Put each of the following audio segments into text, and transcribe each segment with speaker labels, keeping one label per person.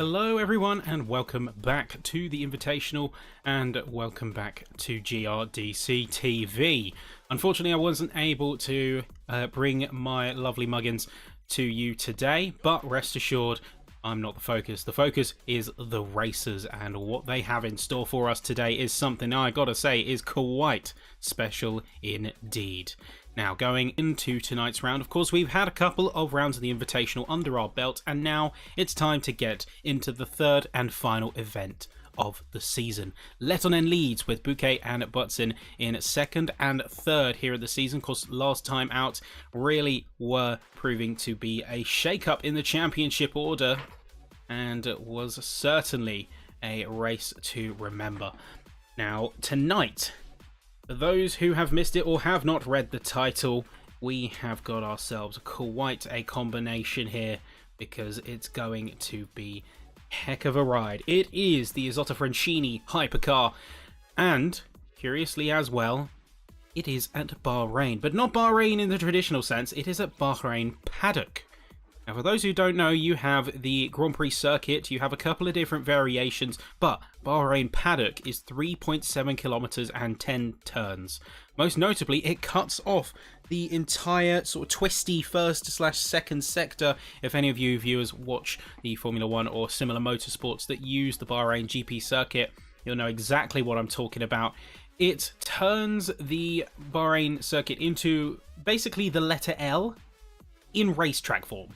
Speaker 1: Hello everyone and welcome back to the Invitational and welcome back to GRDC TV. Unfortunately I wasn't able to bring my lovely muggins to you today, but rest assured I'm not the focus. The focus is the racers, and what they have in store for us today is something I gotta say is quite special indeed. Now, going into tonight's round, of course, we've had a couple of rounds of the Invitational under our belt, and now it's time to get into the third and final event of the season. Lettonen leads with Bouquet and Butson in second and third here at the season. Of course, last time out really were proving to be a shake-up in the championship order, and it was certainly a race to remember. Now, tonight, for those who have missed it or have not read the title, we have got ourselves quite a combination here, because it's going to be heck of a ride. It is the Isotta Fraschini hypercar, and curiously as well, it is at Bahrain, but not Bahrain in the traditional sense. It is at Bahrain Paddock. Now, for those who don't know, you have the Grand Prix circuit, you have a couple of different variations, but Bahrain Paddock is 3.7 kilometers and 10 turns. Most notably, it cuts off the entire sort of twisty first/second sector. If any of you viewers watch the Formula 1 or similar motorsports that use the Bahrain GP circuit, you'll know exactly what I'm talking about. It turns the Bahrain circuit into basically the letter L in racetrack form.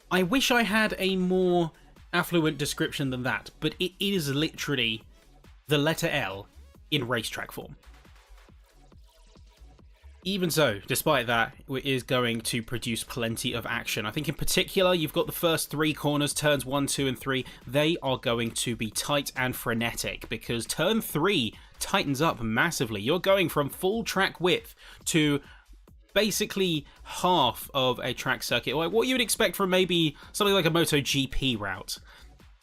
Speaker 1: I wish I had a more affluent description than that, but it is literally the letter L in racetrack form. Even so, despite that, it is going to produce plenty of action. I think in particular, you've got the first three corners, turns 1, 2, and 3. They are going to be tight and frenetic, because turn 3 tightens up massively. You're going from full track width to basically half of a track circuit, like what you would expect from maybe something like a MotoGP route.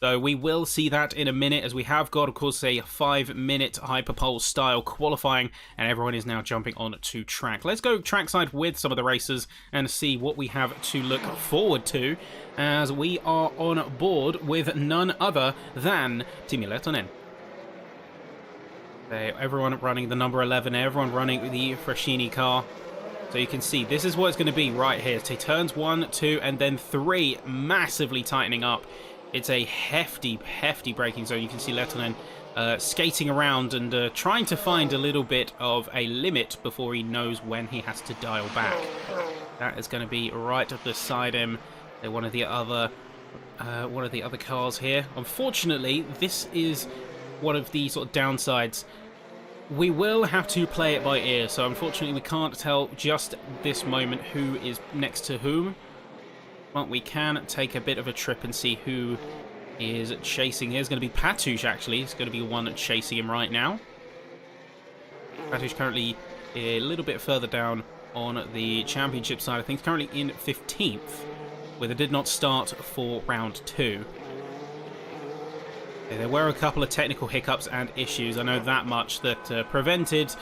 Speaker 1: So we will see that in a minute, as we have got, of course, a 5-minute hyperpole style qualifying, and everyone is now jumping on to track. Let's go trackside with some of the racers and see what we have to look forward to, as we are on board with none other than Team Lettonen. Everyone running the number 11, everyone running the Fraschini car. So you can see this is what it's going to be right here. So turns 1, 2, and then 3 massively tightening up. It's a hefty braking zone. You can see Lettonen skating around and trying to find a little bit of a limit before he knows when he has to dial back. That is going to be right up beside him. They're one of the other cars here. Unfortunately, this is one of the sort of downsides. We will have to play it by ear, so unfortunately we can't tell just this moment who is next to whom. But we can take a bit of a trip and see who is chasing. Here's going to be Patush, actually. It's going to be one chasing him right now. Patush currently a little bit further down on the championship side. I think he's currently in 15th, where they did not start for round 2. There were a couple of technical hiccups and issues, I know that much, that prevented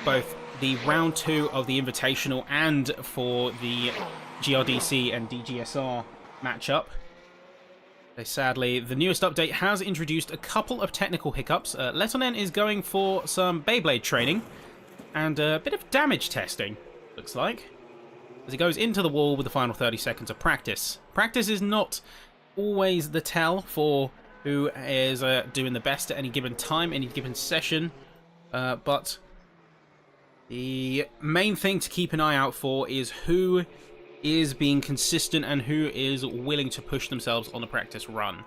Speaker 1: both the round 2 of the Invitational and for the GRDC and DGSR matchup. Sadly, the newest update has introduced a couple of technical hiccups. Lettonen is going for some Beyblade training and a bit of damage testing, looks like, as he goes into the wall with the final 30 seconds of practice. Practice is not always the tell for who is doing the best at any given time, any given session, but the main thing to keep an eye out for is who is being consistent and who is willing to push themselves on the practice run.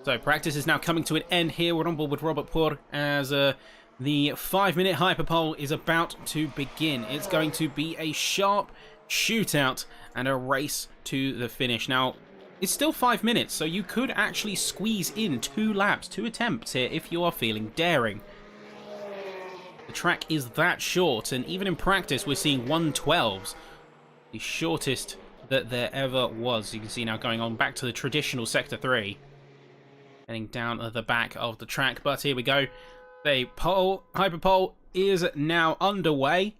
Speaker 1: So practice is now coming to an end here. We're on board with Robert Pour as the 5-minute hyperpole is about to begin. It's going to be a sharp shootout and a race to the finish. Now, it's still 5 minutes, so you could actually squeeze in 2 laps, 2 attempts here if you are feeling daring. The track is that short, and even in practice we're seeing 1:12s, the shortest that there ever was. You can see now going on back to the traditional Sector 3, heading down at the back of the track, but here we go. The hyperpole is now underway,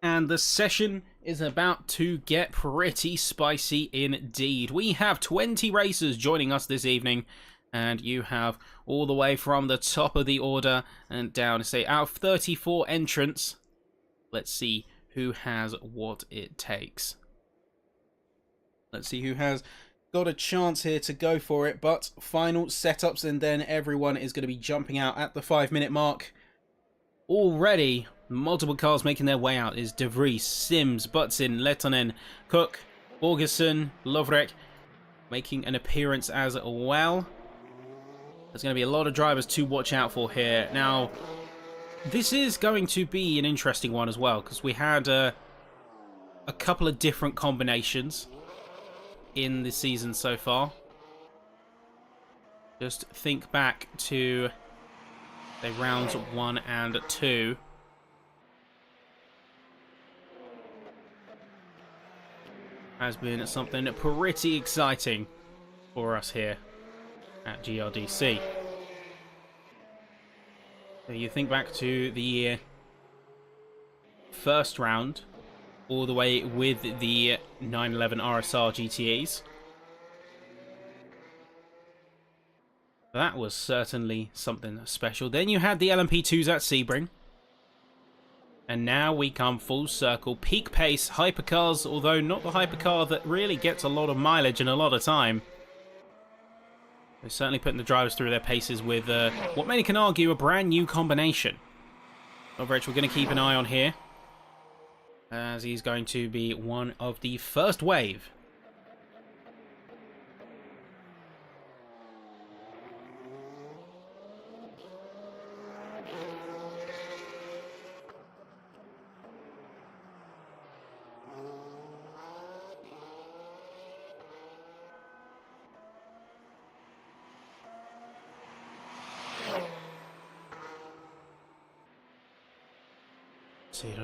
Speaker 1: and the session is about to get pretty spicy indeed. We have 20 racers joining us this evening, And you have all the way from the top of the order and down. Say, out of 34 entrants, let's see who has what it takes. Let's see who has got a chance here to go for it. But final setups, and then everyone is going to be jumping out at the 5-minute mark. Already, multiple cars making their way out is De Vries, Sims, Butsin, Lettonen, Cook, Borgerson, Lovrek making an appearance as well. There's going to be a lot of drivers to watch out for here. Now, this is going to be an interesting one as well, because we had a couple of different combinations in the season so far. Just think back to, say, rounds 1 and 2. Has been something pretty exciting for us here at GRDC. So you think back to the first round, all the way with the 911 RSR GTEs. That was certainly something special. Then you had the LMP2s at Sebring. And now we come full circle. Peak pace hypercars, although not the hypercar that really gets a lot of mileage and a lot of time. They're certainly putting the drivers through their paces with what many can argue a brand new combination. Overage we're going to keep an eye on here, as he's going to be one of the first wave.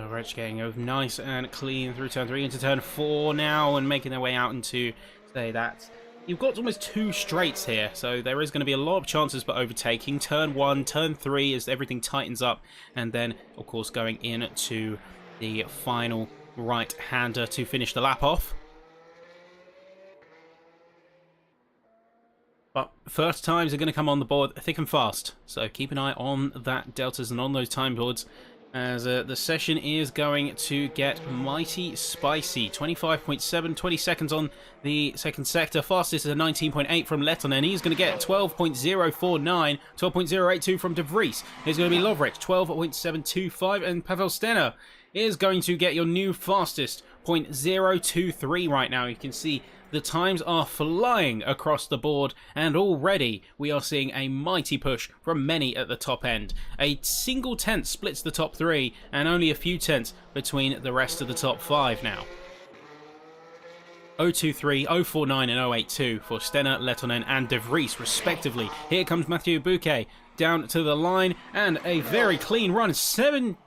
Speaker 1: Rich getting over nice and clean through turn 3 into turn 4 now, and making their way out into, say, that. You've got almost 2 straights here, so there is going to be a lot of chances for overtaking. Turn 1, turn 3 as everything tightens up, and then, of course, going into the final right-hander to finish the lap off. But first times are going to come on the board thick and fast, so keep an eye on that deltas and on those time boards, as the session is going to get mighty spicy. 25.7, 20 seconds on the second sector. Fastest is a 19.8 from Lettonen. He's going to get 12.049, 12.082 from De Vries. He's going to be Lovrich, 12.725, and Pavel Stener is going to get your new fastest, 0.023 right now. You can see the times are flying across the board, and already we are seeing a mighty push from many at the top end. A single tenth splits the top 3, and only a few tenths between the rest of the top 5 now. 023, 049 and 082 for Stener, Lettonen and De Vries respectively. Here comes Mathieu Bouquet down to the line, and a very clean run. 7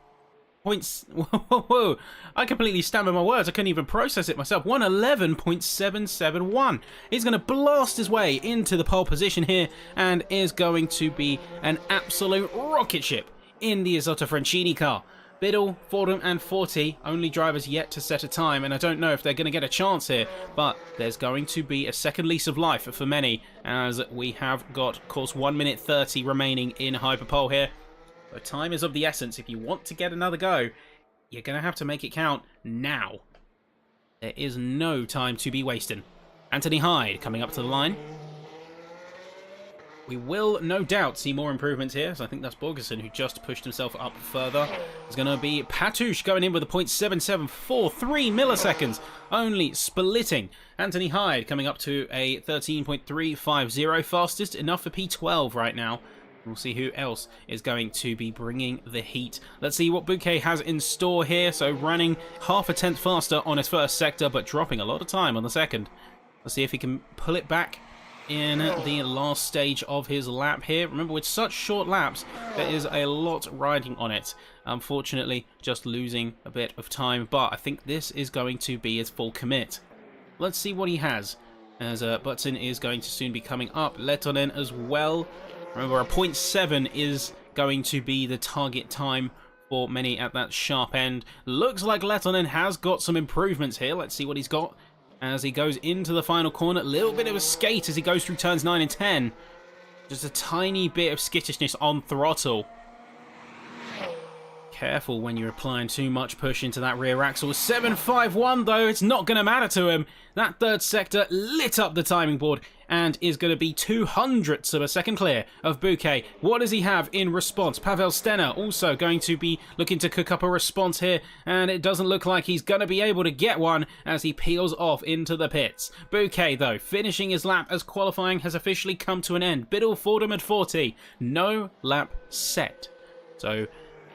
Speaker 1: points. Whoa, I completely stammered my words. I couldn't even process it myself. 111.771. He's going to blast his way into the pole position here, and is going to be an absolute rocket ship in the Isotta Fraschini car. Biddle, Fordham and Forti, only drivers yet to set a time, and I don't know if they're going to get a chance here, but there's going to be a second lease of life for many, as we have got, of course, 1 minute 30 remaining in Hyperpole here. So time is of the essence. If you want to get another go, you're going to have to make it count now. There is no time to be wasting. Anthony Hyde coming up to the line. We will no doubt see more improvements here. So I think that's Borgerson who just pushed himself up further. It's going to be Patouche going in with a 0.7743 milliseconds. Only splitting. Anthony Hyde coming up to a 13.350. Fastest enough for P12 right now. We'll see who else is going to be bringing the heat. Let's see what Bouquet has in store here. So running half a tenth faster on his first sector, but dropping a lot of time on the second. Let's see if he can pull it back in the last stage of his lap here. Remember, with such short laps, there is a lot riding on it. Unfortunately, just losing a bit of time, but I think this is going to be his full commit. Let's see what he has, as Butson is going to soon be coming up. Lettonen as well. Remember, a 0.7 is going to be the target time for many at that sharp end. Looks like Lettonen has got some improvements here. Let's see what he's got as he goes into the final corner. A little bit of a skate as he goes through turns 9 and 10. Just a tiny bit of skittishness on throttle. Careful when you're applying too much push into that rear axle. 751 though, it's not going to matter to him. That third sector lit up the timing board and is going to be 200ths of a second clear of Bouquet. What does he have in response? Pavel Stener also going to be looking to cook up a response here, and it doesn't look like he's going to be able to get one as he peels off into the pits. Bouquet though, finishing his lap as qualifying has officially come to an end. Biddle, Fordham at 40. No lap set. So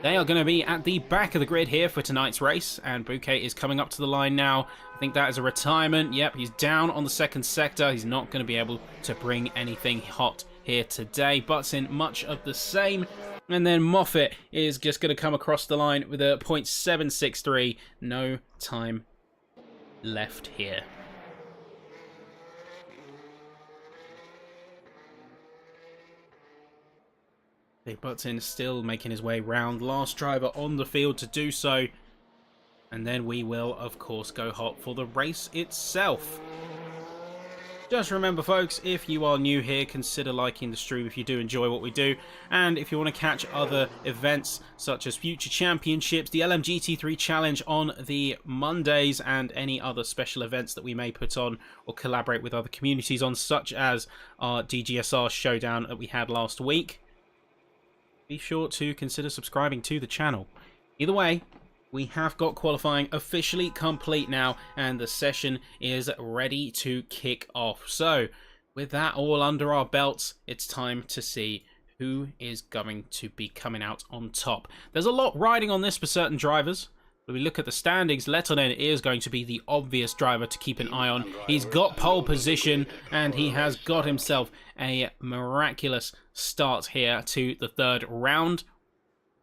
Speaker 1: they are going to be at the back of the grid here for tonight's race, and Bouquet is coming up to the line now. I think that is a retirement. Yep, he's down on the second sector. He's not going to be able to bring anything hot here today. Butts in much of the same. And then Moffat is just going to come across the line with a .763. No time left here. Button still making his way round. Last driver on the field to do so. And then we will, of course, go hot for the race itself. Just remember, folks, if you are new here, consider liking the stream if you do enjoy what we do. And if you want to catch other events such as Future Championships, the LMGT3 Challenge on the Mondays, and any other special events that we may put on or collaborate with other communities on, such as our DGSR showdown that we had last week, be sure to consider subscribing to the channel. Either way, we have got qualifying officially complete now, and the session is ready to kick off. So, with that all under our belts, it's time to see who is going to be coming out on top. There's a lot riding on this for certain drivers. When we look at the standings, Lettonen is going to be the obvious driver to keep an eye on. He's got pole position, and he has got himself a miraculous start here to the third round.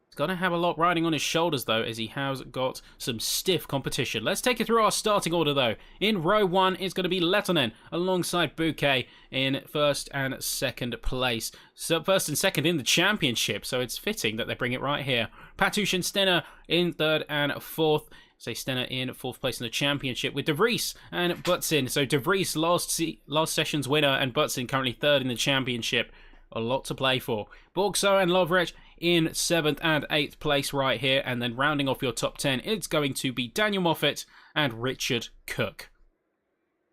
Speaker 1: He's going to have a lot riding on his shoulders, though, as he has got some stiff competition. Let's take you through our starting order, though. In row one, it's going to be Lettonen alongside Bouquet in first and second place. So first and second in the championship, so it's fitting that they bring it right here. Patush and Stenner in third and fourth. Say Stenner in fourth place in the championship with De Vries and Butsin. So De Vries last session's winner, and Butsin currently third in the championship. A lot to play for. Borgso and Lovrich in 7th and 8th place right here, and then rounding off your top 10, it's going to be Daniel Moffat and Richard Cook.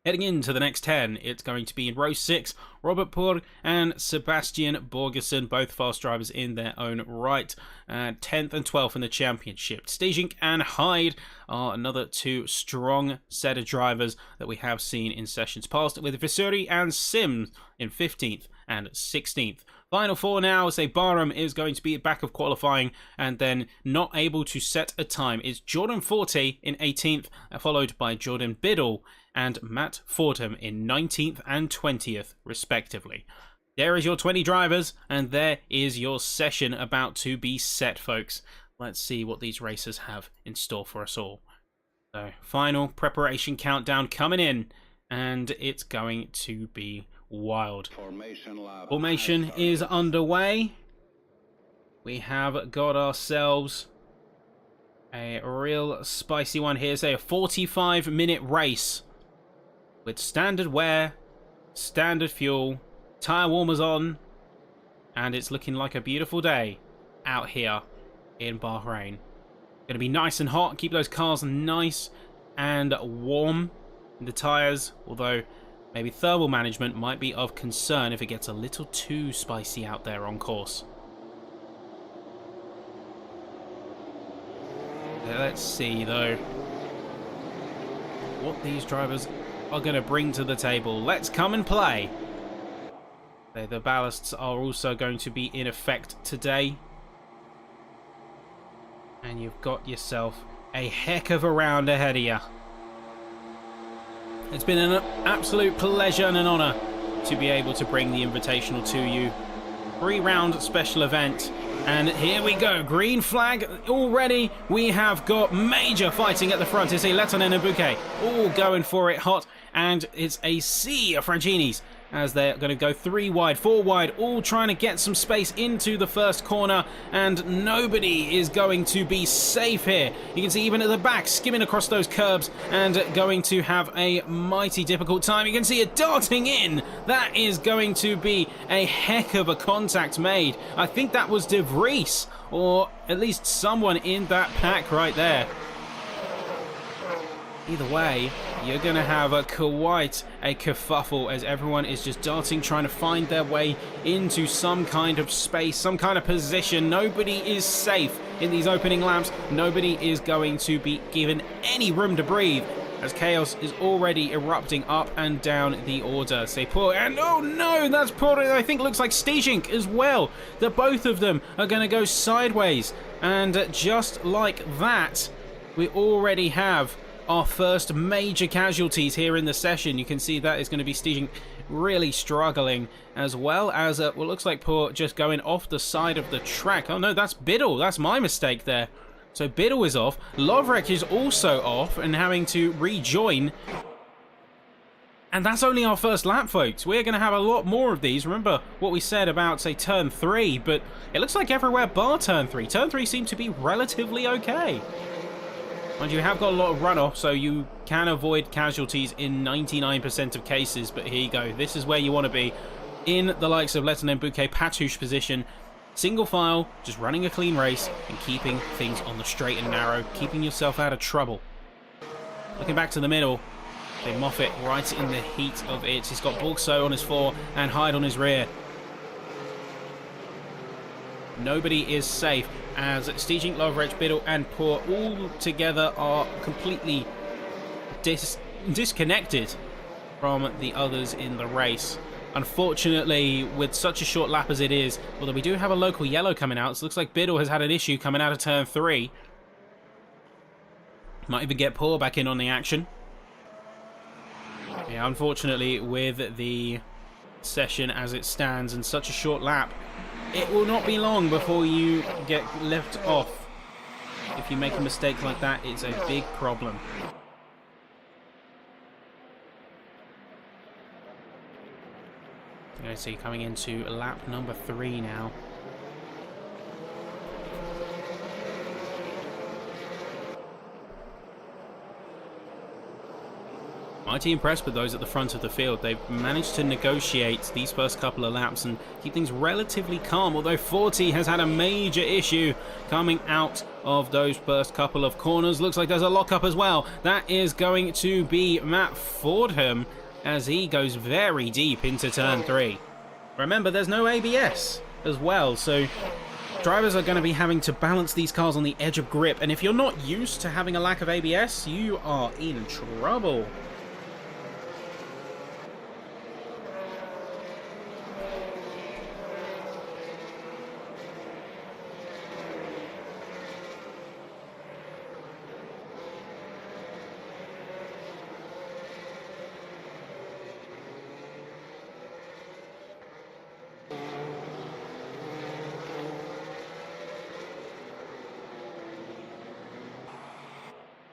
Speaker 1: Heading into the next 10, it's going to be in row 6, Robert Purg and Sebastian Borgerson, both fast drivers in their own right, 10th and 12th in the championship. Stejink and Hyde are another two strong set of drivers that we have seen in sessions past, with Visuri and Sims in 15th and 16th. Final four now, say Barham is going to be at back of qualifying and then not able to set a time. It's Jordan Forte in 18th, followed by Jordan Biddle and Matt Fordham in 19th and 20th, respectively. There is your 20 drivers, and there is your session about to be set, folks. Let's see what these racers have in store for us all. So, final preparation countdown coming in, and it's going to be wild. Formation is underway. We have got ourselves a real spicy one here. Say a 45-minute race with standard wear, standard fuel, tyre warmers on, and it's looking like a beautiful day out here in Bahrain. Going to be nice and hot. Keep those cars nice and warm in the tyres, although maybe thermal management might be of concern if it gets a little too spicy out there on course. Let's see, though, what these drivers are going to bring to the table. Let's come and play. The ballasts are also going to be in effect today. And you've got yourself a heck of a round ahead of you. It's been an absolute pleasure and an honour to be able to bring the Invitational to you. 3-round special event. And here we go. Green flag already. We have got major fighting at the front. It's a Lettonen and Bouquet all going for it hot. And it's a sea of Fraginis as they're going to go 3 wide, 4 wide, all trying to get some space into the first corner, and nobody is going to be safe here. You can see even at the back, skimming across those curbs and going to have a mighty difficult time. You can see it darting in. That is going to be a heck of a contact made. I think that was De Vries, or at least someone in that pack right there. Either way, you're going to have quite a kerfuffle as everyone is just darting, trying to find their way into some kind of space, some kind of position. Nobody is safe in these opening laps. Nobody is going to be given any room to breathe, as chaos is already erupting up and down the order. Say poor, and oh no, that's poor. I think looks like Stijink as well. The both of them are going to go sideways, and just like that, we already have our first major casualties here in the session. You can see that is going to be Stijink really struggling, as well as what looks like poor just going off the side of the track. Oh no, that's Biddle. That's my mistake there. So Biddle is off. Lovrek is also off and having to rejoin. And that's only our first lap, folks. We're going to have a lot more of these. Remember what we said about, say, turn 3, but it looks like everywhere bar turn 3. Turn 3 seemed to be relatively okay. And you have got a lot of runoff, so you can avoid casualties in 99% of cases. But here you go. This is where you want to be, in the likes of Lettinen Bouquet Patouche position. Single file, just running a clean race and keeping things on the straight and narrow, keeping yourself out of trouble. Looking back to the middle, they Moffat right in the heat of it. He's got Bulkso on his 4 and Hyde on his rear. Nobody is safe, as Stijink, Lovrech, Biddle and Poor all together are completely disconnected from the others in the race. Unfortunately, with such a short lap as it is, although we do have a local yellow coming out, so it looks like Biddle has had an issue coming out of turn 3. Might even get Poor back in on the action. Yeah, unfortunately, with the session as it stands and such a short lap, it will not be long before you get left off. If you make a mistake like that, it's a big problem. Okay, so you're coming into lap number 3 now. Mighty impressed with those at the front of the field. They've managed to negotiate these first couple of laps and keep things relatively calm, although 40 has had a major issue coming out of those first couple of corners. Looks like there's a lockup as well. That is going to be Matt Fordham as he goes very deep into turn 3. Remember, there's no ABS as well, so drivers are going to be having to balance these cars on the edge of grip, and if you're not used to having a lack of ABS, you are in trouble.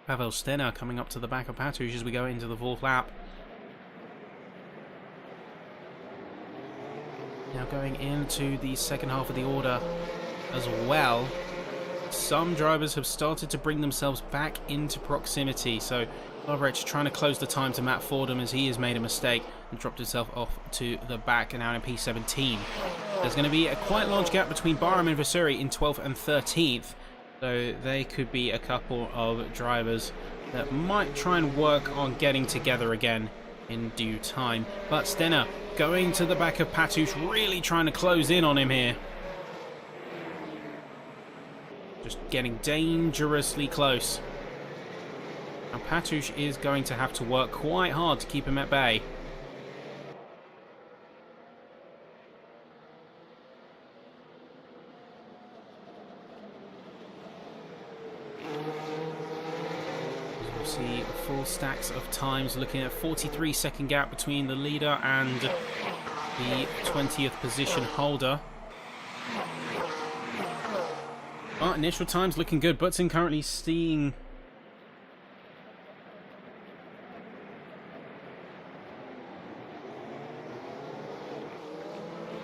Speaker 1: Pavel Stenner coming up to the back of Patouche as we go into the 4th lap. Now going into the second half of the order as well. Some drivers have started to bring themselves back into proximity. So Lovrech trying to close the time to Matt Fordham as he has made a mistake and dropped himself off to the back and now in P17. There's going to be a quite large gap between Barham and Vasuri in 12th and 13th. So they could be a couple of drivers that might try and work on getting together again in due time. But Stenner going to the back of Patouche, really trying to close in on him here. Just getting dangerously close. Now Patouche is going to have to work quite hard to keep him at bay. See full stacks of times, looking at 43-second gap between the leader and the 20th position holder. But initial times looking good. Button currently seeing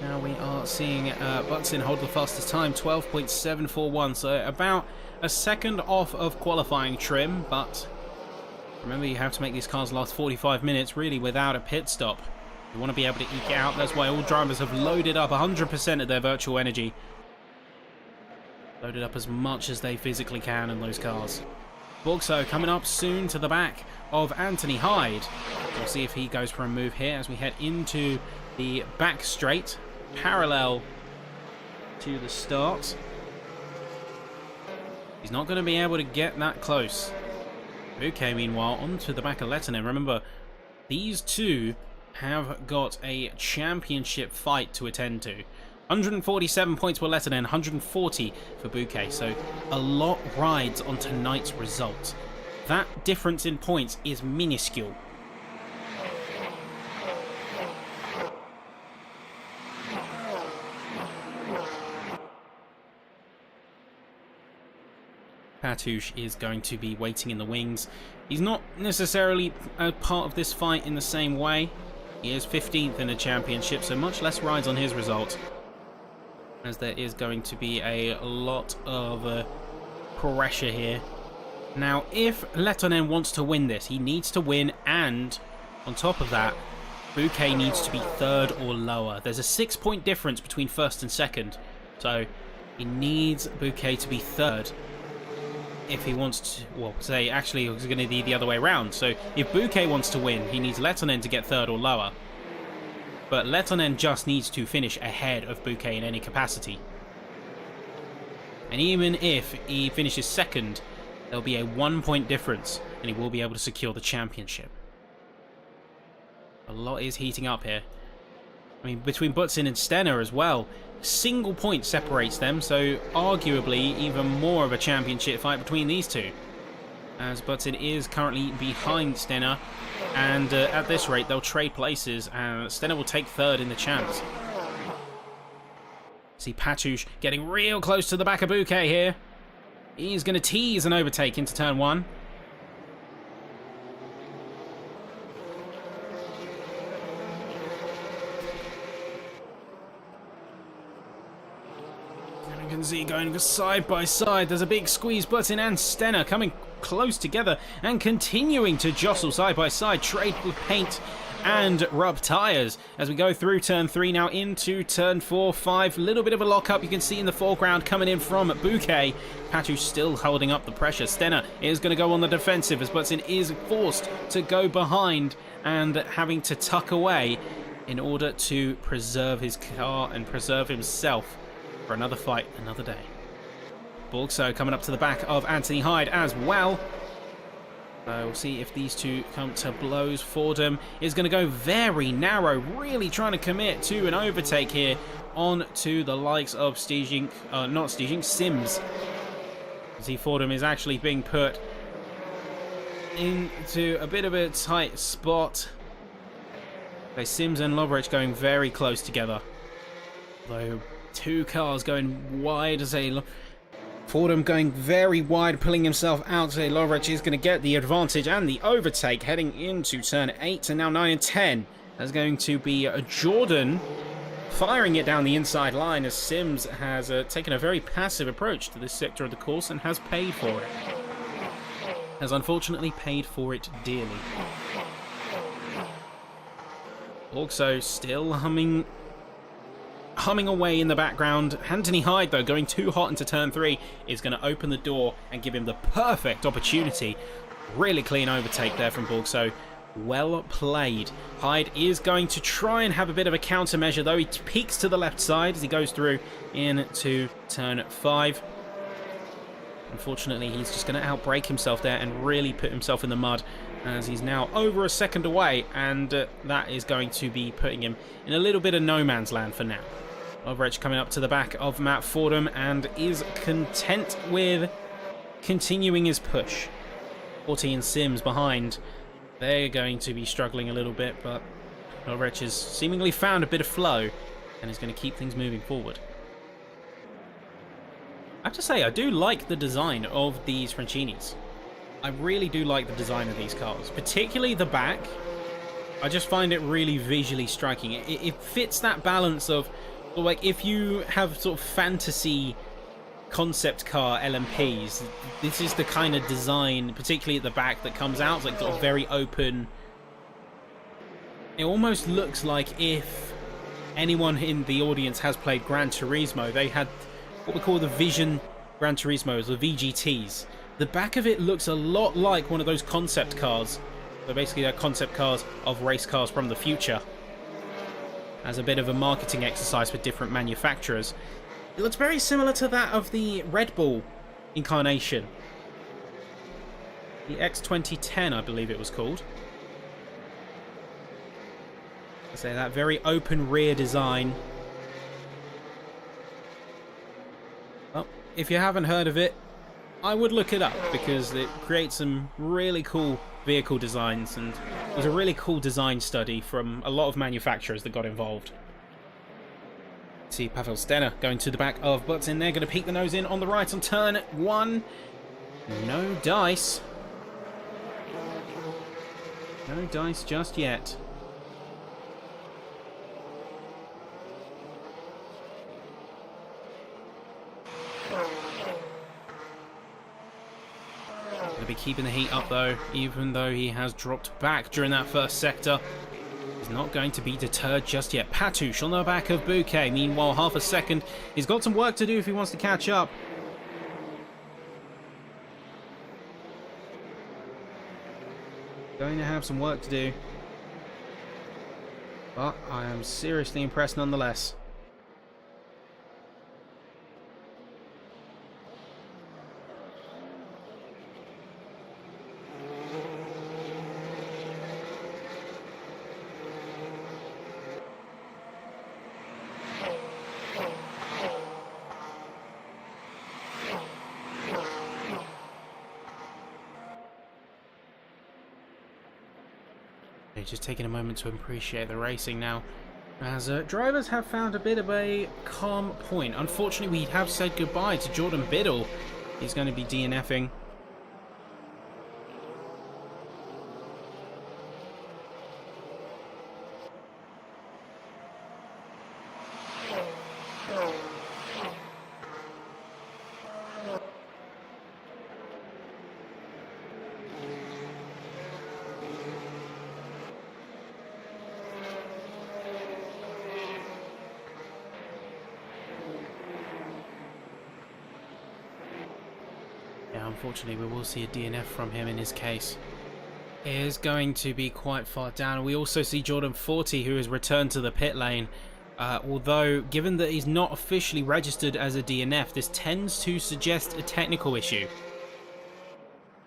Speaker 1: Now we are seeing Butson hold the fastest time, 12.741, so about a second off of qualifying trim, but remember you have to make these cars last 45 minutes really without a pit stop. You want to be able to eke it out. That's why all drivers have loaded up 100% of their virtual energy. Loaded up as much as they physically can in those cars. Borgso coming up soon to the back of Anthony Hyde. We'll see if he goes for a move here as we head into the back straight, parallel to the start. He's not going to be able to get that close. Okay, meanwhile, onto the back of Lehtinen. Remember, these two have got a championship fight to attend to. 147 points for Lehtinen, 140 for Bouquet. So a lot rides on tonight's result. That difference in points is minuscule. Patouche is going to be waiting in the wings. He's not necessarily a part of this fight in the same way. He is 15th in the championship, so much less rides on his result, as there is going to be a lot of pressure here. Now, if Lehtinen wants to win this, he needs to win, and on top of that, Bouquet needs to be third or lower. There's a 6-point difference between first and second, so he needs Bouquet to be third if he wants to, well, say, actually, it's going to be the other way around. So if Bouquet wants to win, he needs Lehtinen to get third or lower. But Lehtinen just needs to finish ahead of Bouquet in any capacity. And even if he finishes second, there'll be a 1-point difference, and he will be able to secure the championship. A lot is heating up here. I mean, between Butson and Stenner as well, single point separates them, so arguably even more of a championship fight between these two, as Butson is currently behind Stenner, and at this rate they'll trade places and Stenner will take third in the champs. See Patouche getting real close to the back of Bouquet here. He's going to tease an overtake into turn 1. You can see going side by side. There's a big squeeze. Button and Stenner coming close together and continuing to jostle side by side, trade paint and rub tyres as we go through turn 3 now into turn 4, 5. A little bit of a lock up you can see in the foreground coming in from Bouquet. Patouche still holding up the pressure. Stenner is going to go on the defensive as Button is forced to go behind and having to tuck away in order to preserve his car and preserve himself for another fight, another day. Borgso coming up to the back of Anthony Hyde as well. We'll see if these two come to blows. Fordham is going to go very narrow, really trying to commit to an overtake here on to the likes of Sims. See, Fordham is actually being put into a bit of a tight spot. Sims and Lovrich going very close together. Though two cars going wide as Fordham going very wide, pulling himself out. Lovrich is going to get the advantage and the overtake heading into turn 8 and now 9 and 10. There's going to be Jordan firing it down the inside line as Sims has taken a very passive approach to this sector of the course and has paid for it. Has unfortunately paid for it dearly. Also still humming away in the background. Anthony Hyde, though, going too hot into turn 3 is going to open the door and give him the perfect opportunity. Really clean overtake there from Borgso. Well played. Hyde is going to try and have a bit of a countermeasure, though. He peeks to the left side as he goes through into turn 5. Unfortunately, he's just going to outbrake himself there and really put himself in the mud, as he's now over a second away, and that is going to be putting him in a little bit of no man's land for now. Lovrich coming up to the back of Matt Fordham and is content with continuing his push. 14 Sims behind. They're going to be struggling a little bit, but Lovrich has seemingly found a bit of flow and is going to keep things moving forward. I have to say, I do like the design of these Francinis. I really do like the design of these cars, particularly the back. I just find it really visually striking. It fits that balance of Well, like, if you have sort of fantasy concept car LMPs, this is the kind of design, particularly at the back, that comes out. It's like sort of very open. It almost looks like if anyone in the audience has played Gran Turismo, they had what we call the Vision Gran Turismos, the VGTs. The back of it looks a lot like one of those concept cars. So basically they're concept cars of race cars from the future. As a bit of a marketing exercise for different manufacturers. It looks very similar to that of the Red Bull incarnation. The X2010, I believe it was called. I say that very open rear design. Well, if you haven't heard of it, I would look it up because it creates some really cool vehicle designs, and it was a really cool design study from a lot of manufacturers that got involved. See Pavel Stenner going to the back of Butts in there, going to peek the nose in on the right on turn 1. No dice. No dice just yet. Going to be keeping the heat up though, even though he has dropped back during that first sector. He's not going to be deterred just yet. Patouche on the back of Bouquet. Meanwhile, half a second. He's got some work to do if he wants to catch up. Going to have some work to do. But I am seriously impressed nonetheless. Just taking a moment to appreciate the racing now, as drivers have found a bit of a calm point. Unfortunately, we have said goodbye to Jordan Biddle. He's going to be DNFing. Unfortunately, we will see a DNF from him in his case. It is going to be quite far down. We also see Jordan 40, who has returned to the pit lane. Although, given that he's not officially registered as a DNF, this tends to suggest a technical issue.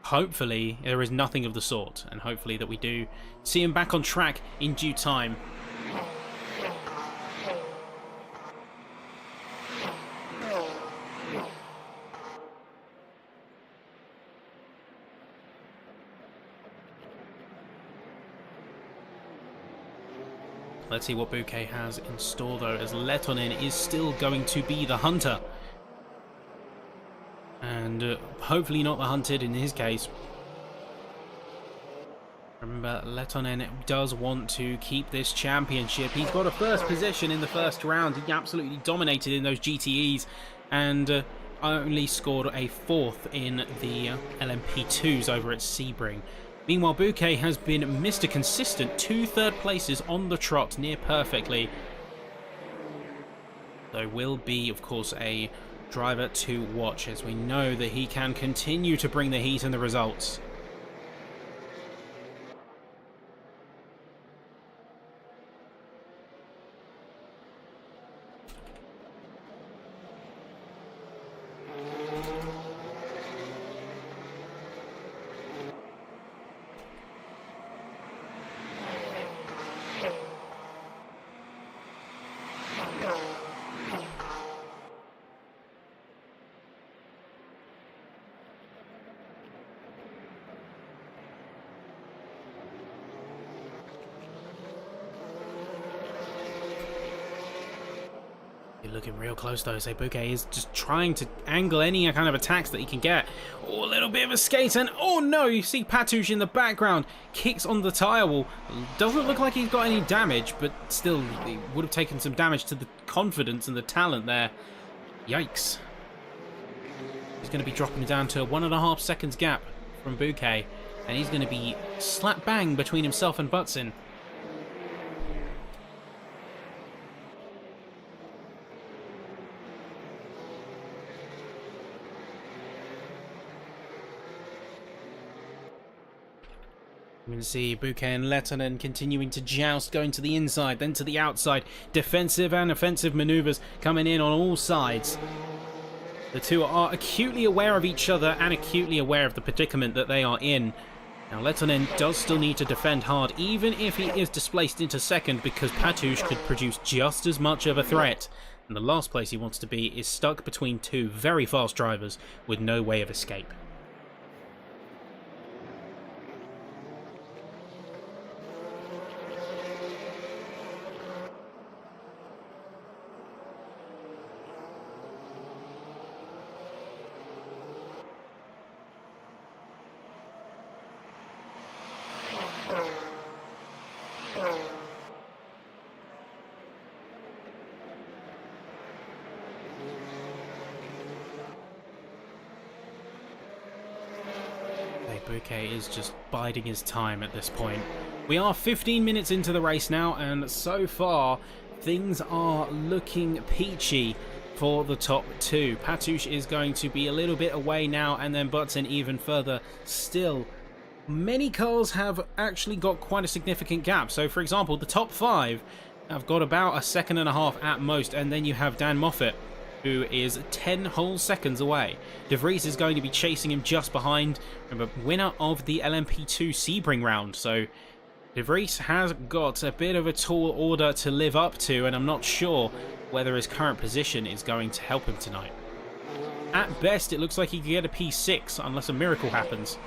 Speaker 1: Hopefully, there is nothing of the sort, and hopefully that we do see him back on track in due time. Let's see what Bouquet has in store though, as Letonen is still going to be the hunter. And hopefully not the hunted in his case. Remember, Letonen does want to keep this championship. He's got a first position in the first round. He absolutely dominated in those GTEs and only scored a fourth in the LMP2s over at Sebring. Meanwhile, Bouquet has been Mr. Consistent, 2 third places on the trot, near perfectly. Though will be, of course, a driver to watch, as we know that he can continue to bring the heat and the results. You're looking real close though, so Bouquet is just trying to angle any kind of attacks that he can get. Oh, a little bit of a skate, and oh no, you see Patouche in the background, kicks on the tyre wall. Doesn't look like he's got any damage, but still, he would have taken some damage to the confidence and the talent there. Yikes. He's going to be dropping down to a 1.5 seconds gap from Bouquet, and he's going to be slap bang between himself and Butson. You can see Bouquet and Lehtinen continuing to joust, going to the inside, then to the outside. Defensive and offensive maneuvers coming in on all sides. The two are acutely aware of each other and acutely aware of the predicament that they are in. Now, Lehtinen does still need to defend hard, even if he is displaced into second, because Patouche could produce just as much of a threat. And the last place he wants to be is stuck between two very fast drivers with no way of escape. Bouquet is just biding his time at this point. We are 15 minutes into the race now, and so far things are looking peachy for the top two. Patouche is going to be a little bit away now, and then Butson even further still. Many cars have actually got quite a significant gap. So for example, the top 5 have got about 1.5 seconds at most, and then you have Dan Moffat, who is 10 whole seconds away. De Vries is going to be chasing him just behind, remember, winner of the LMP2 Sebring round. So De Vries has got a bit of a tall order to live up to, and I'm not sure whether his current position is going to help him tonight. At best, it looks like he could get a P6 unless a miracle happens.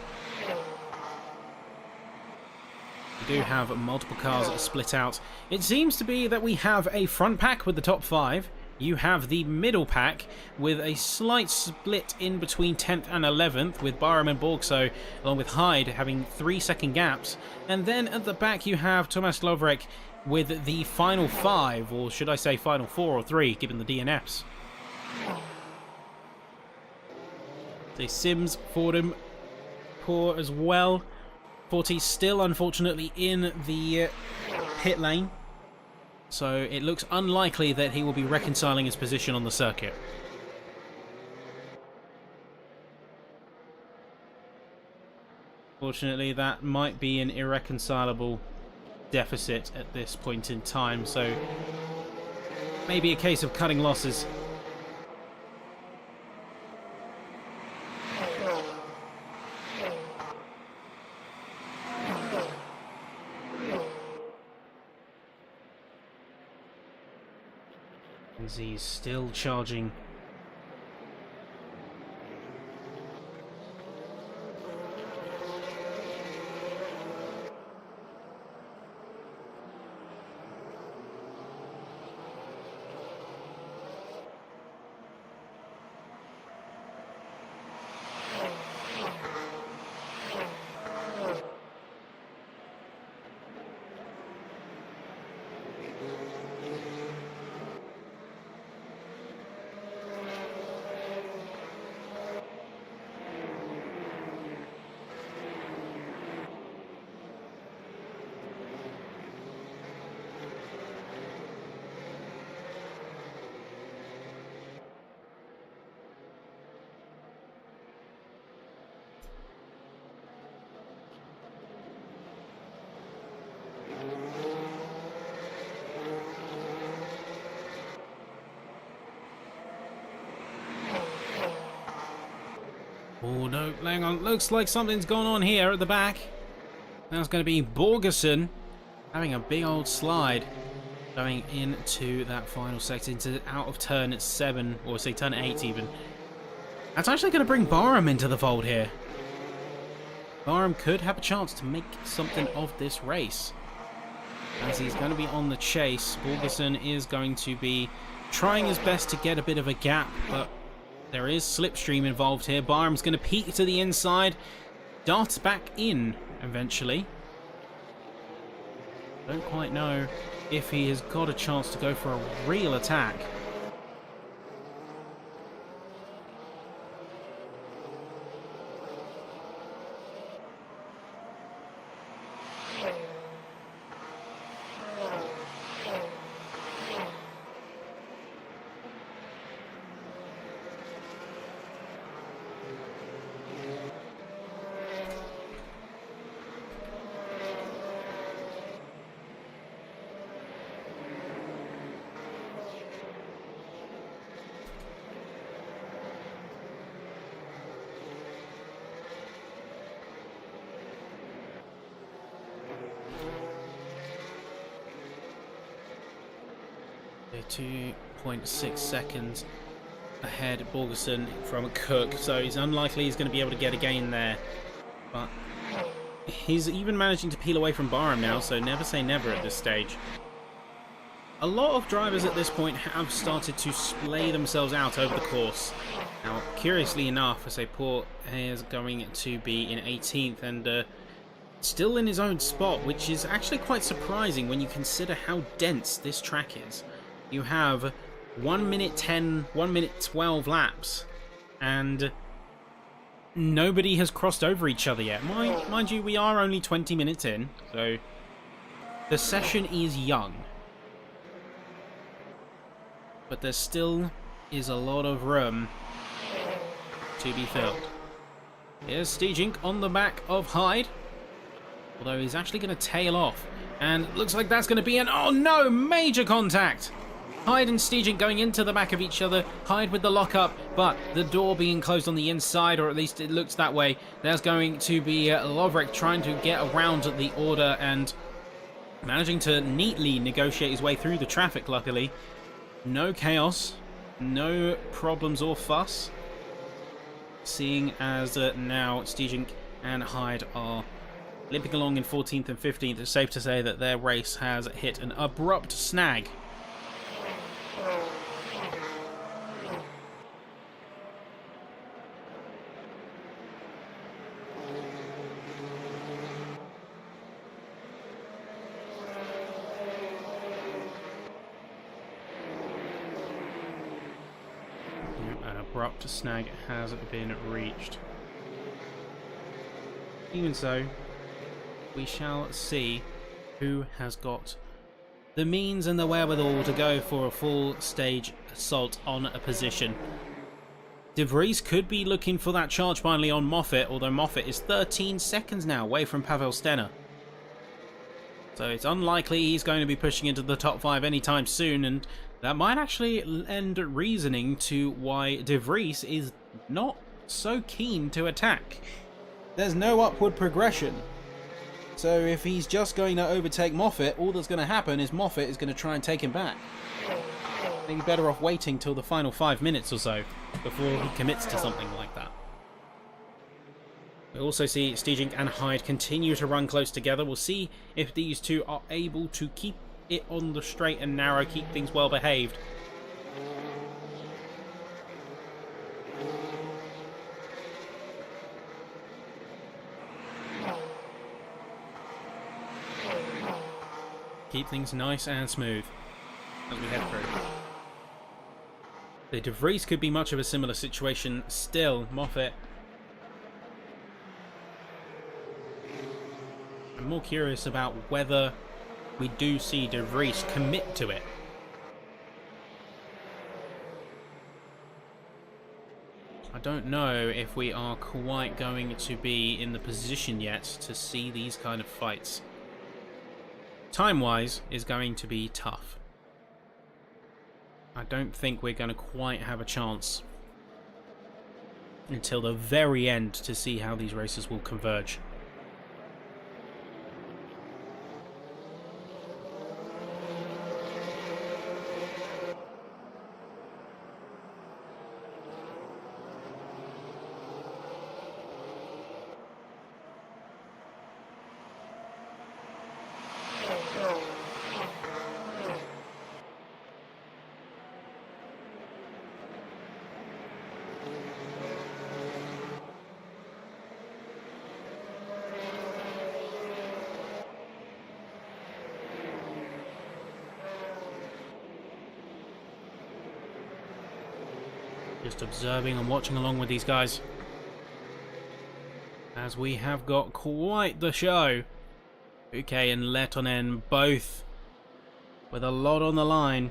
Speaker 1: We do have multiple cars split out. It seems to be that we have a front pack with the top 5. You have the middle pack with a slight split in between 10th and 11th, with Bahrain and Borgso along with Hyde having 3-second gaps. And then at the back you have Tomas Lovrek with the final 5, or should I say final 4 or 3, given the DNFs. So Sims, Fordham, poor as well. 40 still unfortunately in the pit lane. So it looks unlikely that he will be reconciling his position on the circuit. Fortunately, that might be an irreconcilable deficit at this point in time, so maybe a case of cutting losses. He's still charging. Oh no, hang on, looks like something's gone on here at the back. That's going to be Borgerson having a big old slide going into that final sector, into out of turn 7, or say turn 8 even. That's actually going to bring Barham into the fold here. Barham could have a chance to make something of this race, as he's going to be on the chase. Borgerson is going to be trying his best to get a bit of a gap, but there is slipstream involved here. Bahrain's going to peek to the inside, darts back in eventually. Don't quite know if he has got a chance to go for a real attack. They're 2.6 seconds ahead of Borgerson from Cook, so it's unlikely he's going to be able to get a gain there. But he's even managing to peel away from Bahrain now, so never say never at this stage. A lot of drivers at this point have started to splay themselves out over the course. Now, curiously enough, I say Port is going to be in 18th and still in his own spot, which is actually quite surprising when you consider how dense this track is. You have 1 minute 10, 1 minute 12 laps, and nobody has crossed over each other yet. Mind you, we are only 20 minutes in, so the session is young. But there still is a lot of room to be filled. Here's Stijink on the back of Hyde, although he's actually going to tail off. And looks like that's going to be an... oh no! Major contact! Hyde and Stijink going into the back of each other. Hyde with the lockup, but the door being closed on the inside, or at least it looks that way. There's going to be Lovrek trying to get around the order and managing to neatly negotiate his way through the traffic, luckily. No chaos, no problems or fuss. Seeing as now Stijink and Hyde are limping along in 14th and 15th, it's safe to say that their race has hit an abrupt snag. An abrupt snag has been reached. Even so, we shall see who has got the means and the wherewithal to go for a full stage assault on a position. De Vries could be looking for that charge finally on Moffat, although Moffat is 13 seconds now away from Pavel Stenner. So it's unlikely he's going to be pushing into the top 5 anytime soon, and that might actually lend reasoning to why De Vries is not so keen to attack. There's no upward progression. So if he's just going to overtake Moffat, all that's going to happen is Moffat is going to try and take him back. I think he's better off waiting till the final 5 minutes or so before he commits to something like that. We also see Stijink and Hyde continue to run close together. We'll see if these two are able to keep it on the straight and narrow, keep things well behaved. Keep things nice and smooth as we head through. The De Vries could be much of a similar situation still. Moffat. I'm more curious about whether we do see De Vries commit to it. I don't know if we are quite going to be in the position yet to see these kind of fights. Time-wise is going to be tough. I don't think we're going to quite have a chance until the very end to see how these races will converge. Just observing and watching along with these guys, as we have got quite the show. Bouquet and Lettonen both with a lot on the line.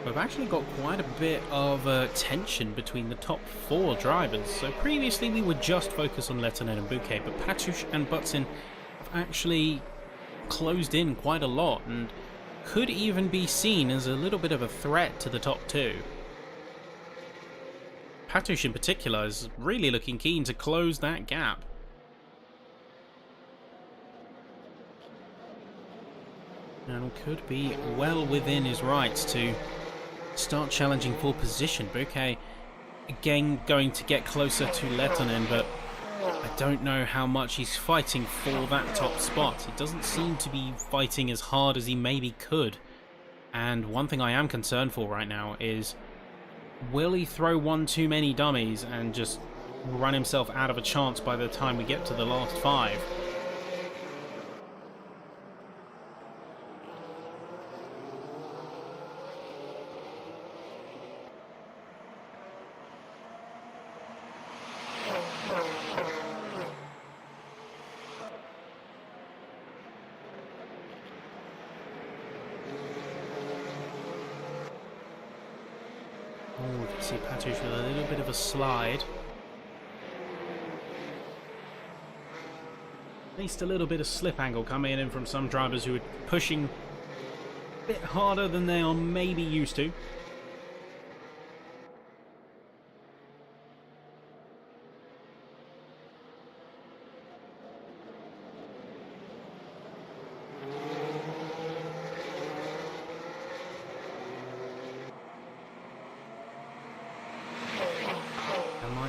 Speaker 1: We've actually got quite a bit of tension between the top 4 drivers. So previously we would just focus on Lettonen and Bouquet, but Patush and Butsin have actually closed in quite a lot and could even be seen as a little bit of a threat to the top 2. Patush in particular is really looking keen to close that gap. And could be well within his rights to start challenging for position. Bouquet again going to get closer to Lettonen, but I don't know how much he's fighting for that top spot. He doesn't seem to be fighting as hard as he maybe could. And one thing I am concerned for right now is, will he throw one too many dummies and just run himself out of a chance by the time we get to the last 5? Oh, we can see Patush with a little bit of a slide. At least a little bit of slip angle coming in from some drivers who are pushing a bit harder than they are maybe used to.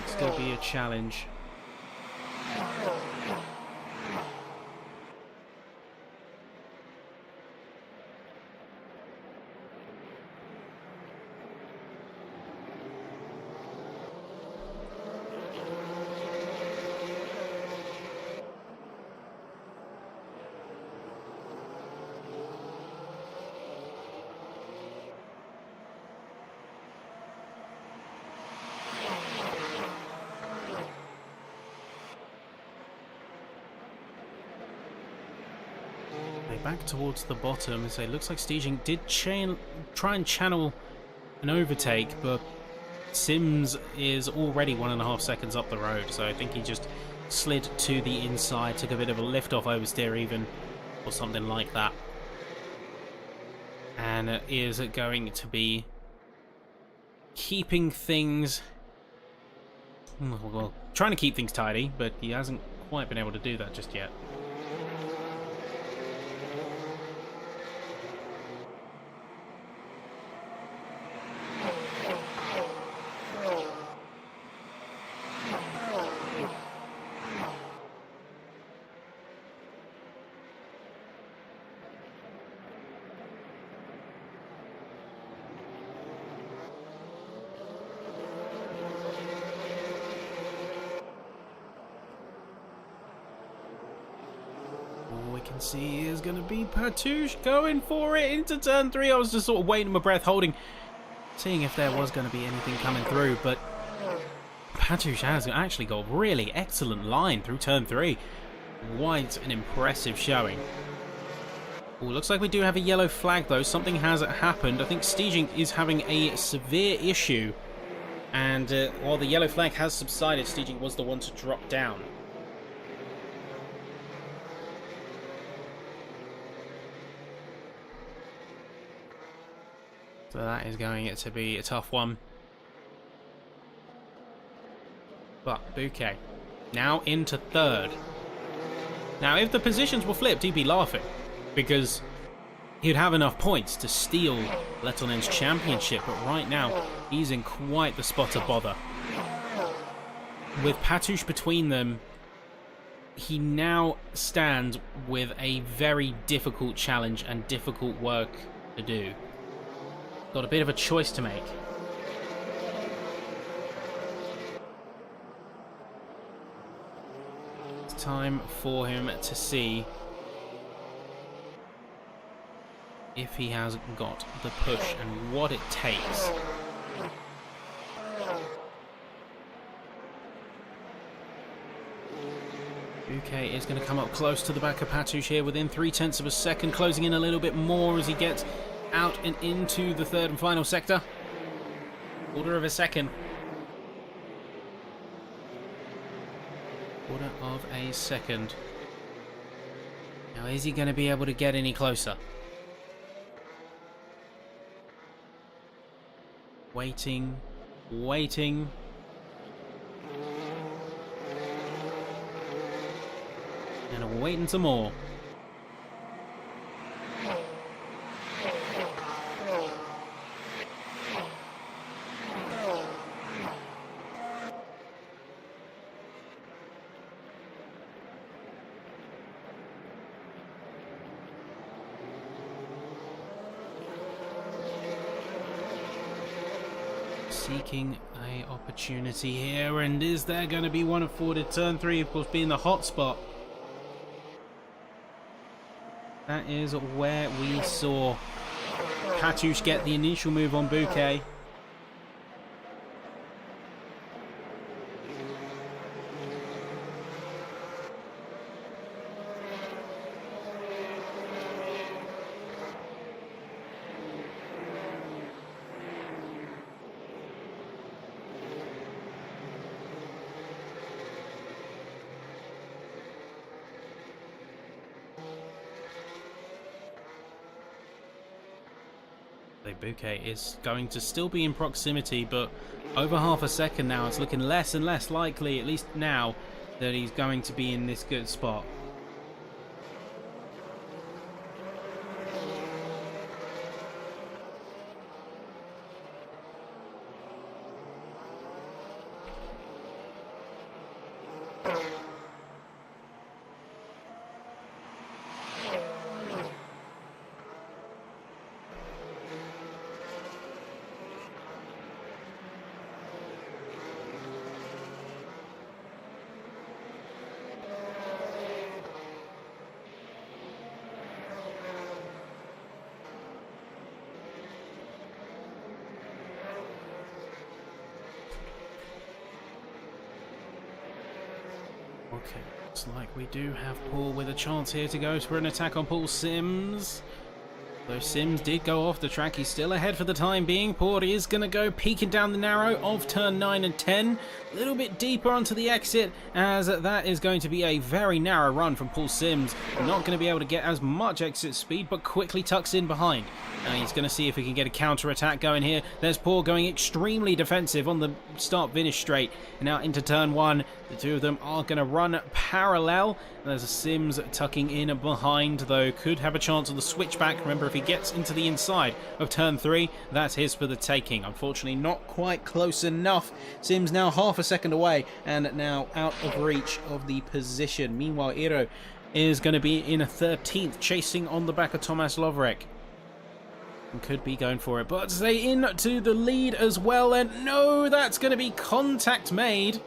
Speaker 1: Still be a challenge. Back towards the bottom, as it looks like Stijing did try and channel an overtake, but Sims is already 1.5 seconds up the road, so I think he just slid to the inside, took a bit of a lift off oversteer even, or something like that, and is going to be keeping things, well, trying to keep things tidy, but he hasn't quite been able to do that just yet. Can see is going to be Patush going for it into turn 3. I was just sort of waiting my breath, seeing if there was going to be anything coming through, but Patush has actually got a really excellent line through turn 3. Quite an impressive showing. Ooh, looks like we do have a yellow flag though. Something has happened. I think Stijing is having a severe issue, and while the yellow flag has subsided, Stijing was the one to drop down. So that is going to be a tough one. But Bouquet now into third. Now, if the positions were flipped, he'd be laughing, because he'd have enough points to steal Lettonen's championship. But right now, he's in quite the spot of bother. With Patouche between them, he now stands with a very difficult challenge and difficult work to do. Got a bit of a choice to make. It's time for him to see if he has got the push and what it takes. Bouquet is going to come up close to the back of Patouche here within 0.3 of a second, closing in a little bit more as he gets out and into the third and final sector. Quarter of a second. Quarter of a second. Now, is he going to be able to get any closer? Waiting, waiting. And waiting some more. Seeking an opportunity here, and is there going to be one afforded? Turn 3, of course, being the hot spot. That is where we saw Patouche get the initial move on Bouquet. Bouquet is going to still be in proximity, but over half a second now, it's looking less and less likely, at least now, that he's going to be in this good spot. Okay, looks like we do have Paul with a chance here to go for an attack on Paul Sims. Though Sims did go off the track, he's still ahead for the time being. Paul is going to go peeking down the narrow of turn 9 and 10. A little bit deeper onto the exit, as that is going to be a very narrow run from Paul Sims. Not going to be able to get as much exit speed, but quickly tucks in behind. And he's going to see if he can get a counter-attack going here. There's Paul going extremely defensive on the start-finish straight. And now into turn 1, the two of them are going to run parallel. There's a Sims tucking in behind, though could have a chance on the switchback. Remember, if he gets into the inside of turn 3, that's his for the taking. Unfortunately, not quite close enough. Sims now half a second away and now out of reach of the position. Meanwhile, Iro is going to be in a 13th, chasing on the back of Tomas Lovrek. And could be going for it, but they into the lead as well, and no, that's going to be contact made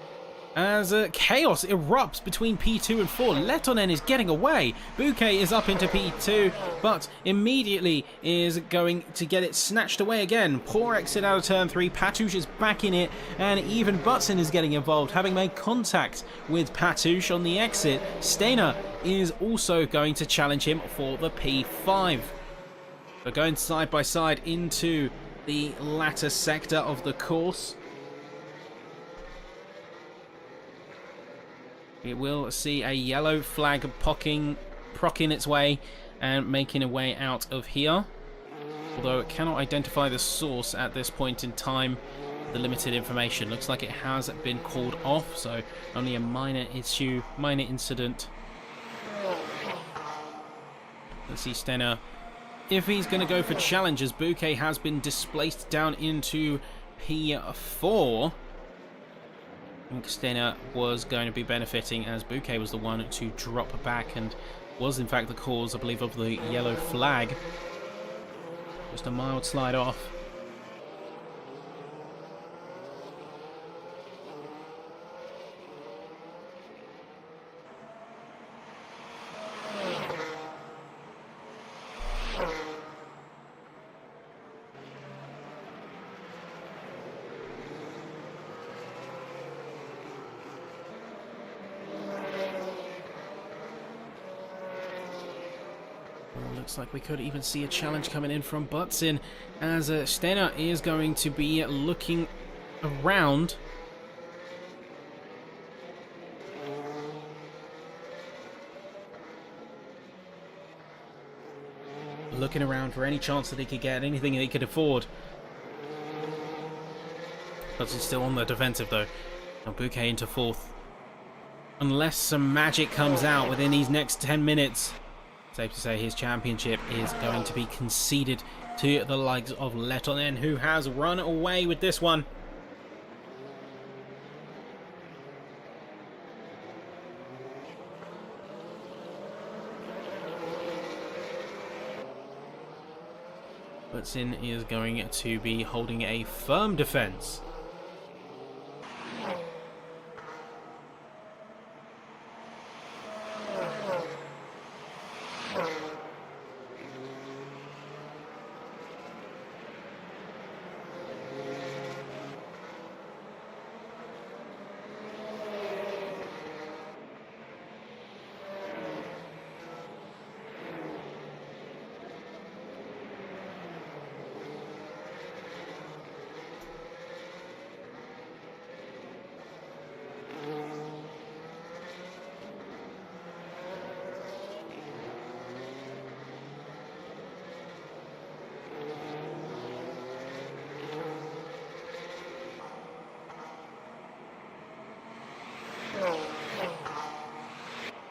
Speaker 1: as chaos erupts between P2 and 4. Lettonen is getting away. Bouquet is up into P2, but immediately is going to get it snatched away again. Poor exit out of turn 3. Patouche is back in it, and even Butson is getting involved, having made contact with Patouche on the exit. Steiner is also going to challenge him for the P5. We're going side by side into the latter sector of the course. It will see a yellow flag procking its way and making a way out of here. although it cannot identify the source at this point in time. The limited information looks like it has been called off, so only a minor issue, minor incident. Let's see Stenner if he's going to go for challenges. Bouquet has been displaced down into P4. I think Stenner was going to be benefiting, as Bouquet was the one to drop back and was in fact the cause, I believe, of the yellow flag. Just a mild slide off. Looks like we could even see a challenge coming in from Butsin, as Stenner is going to be looking around. Looking around for any chance that he could get, anything that he could afford. Butsin's still on the defensive though. Now Bouquet into 4th. Unless some magic comes out within these next 10 minutes, safe to say his championship is going to be conceded to the likes of Lettonen, who has run away with this one. Butsin is going to be holding a firm defense.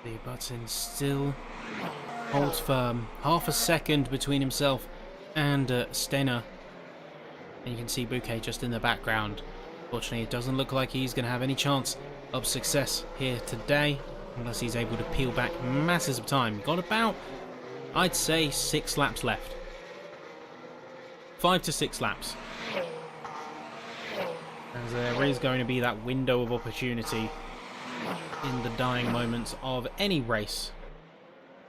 Speaker 1: The Butsin still holds firm. Half a second between himself and Stenner. And you can see Bouquet just in the background. Fortunately, it doesn't look like he's going to have any chance of success here today, unless he's able to peel back masses of time. Got about, I'd say, 6 laps left. 5 to 6 laps. As there is going to be that window of opportunity in the dying moments of any race,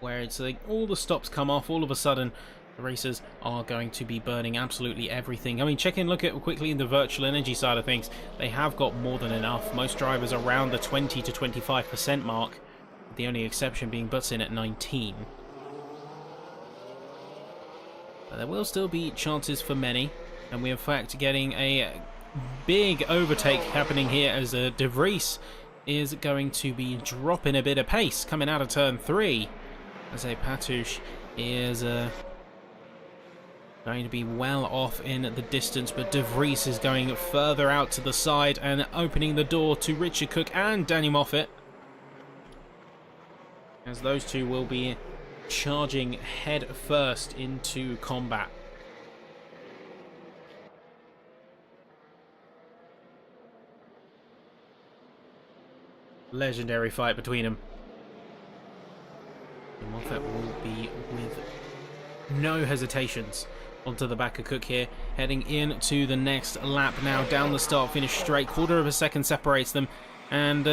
Speaker 1: where it's like all the stops come off, all of a sudden the racers are going to be burning absolutely everything. I mean, look at quickly in the virtual energy side of things. They have got more than enough. Most drivers around the 20 to 25% mark, the only exception being Butsin at 19. But there will still be chances for many, and we're in fact getting a big overtake happening here as De Vries is going to be dropping a bit of pace coming out of turn 3. As a Patouche is going to be well off in the distance, but De Vries is going further out to the side and opening the door to Richard Cook and Daniel Moffat, as those two will be charging head first into combat. Legendary fight between them. Moffat will be with no hesitations onto the back of Cook here, heading into the next lap now. Down the start finish straight, quarter of a second separates them, and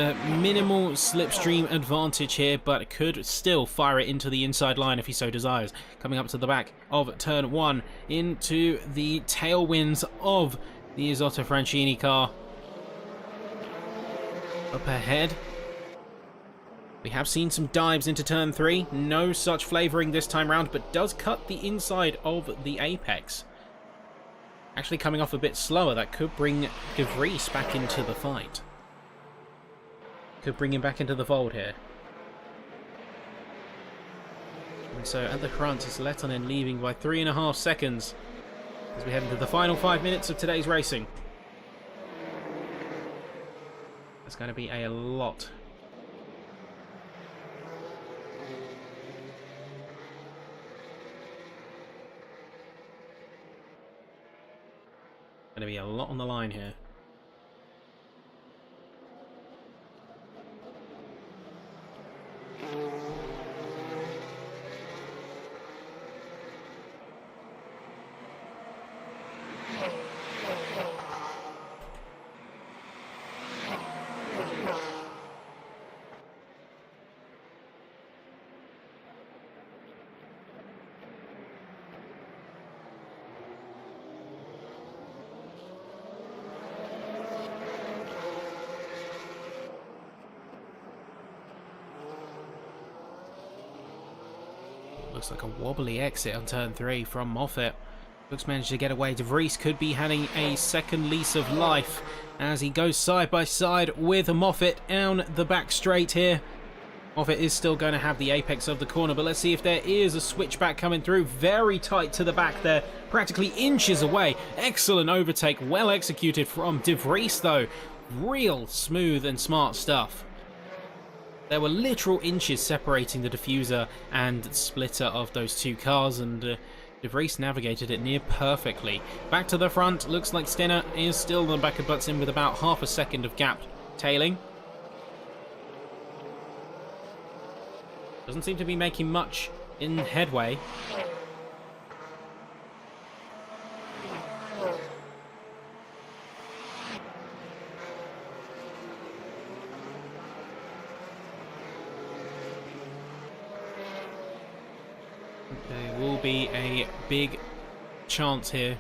Speaker 1: minimal slipstream advantage here, but could still fire it into the inside line if he so desires. Coming up to the back of turn 1 into the tailwinds of the Isotta Fraschini car. Up ahead, we have seen some dives into turn 3. No such flavouring this time round, but does cut the inside of the apex. Actually coming off a bit slower. That could bring De Vries back into the fight. Could bring him back into the fold here. And so at the front, it's Lettonen leaving by 3.5 seconds as we head into the final 5 minutes of today's racing. It's going to be a lot. Going to be a lot on the line here. Looks like a wobbly exit on turn 3 from Moffat. Looks managed to get away. De Vries could be having a second lease of life as he goes side by side with Moffat down the back straight here. Moffat is still going to have the apex of the corner, but let's see if there is a switchback coming through. Very tight to the back there, practically inches away. Excellent overtake, well executed from De Vries though. Real smooth and smart stuff. There were literal inches separating the diffuser and splitter of those two cars, and De Vries navigated it near perfectly. Back to the front, looks like Stenner is still on the back of Butson with about half a second of gap tailing. Doesn't seem to be making much in headway. There will be a big chance here.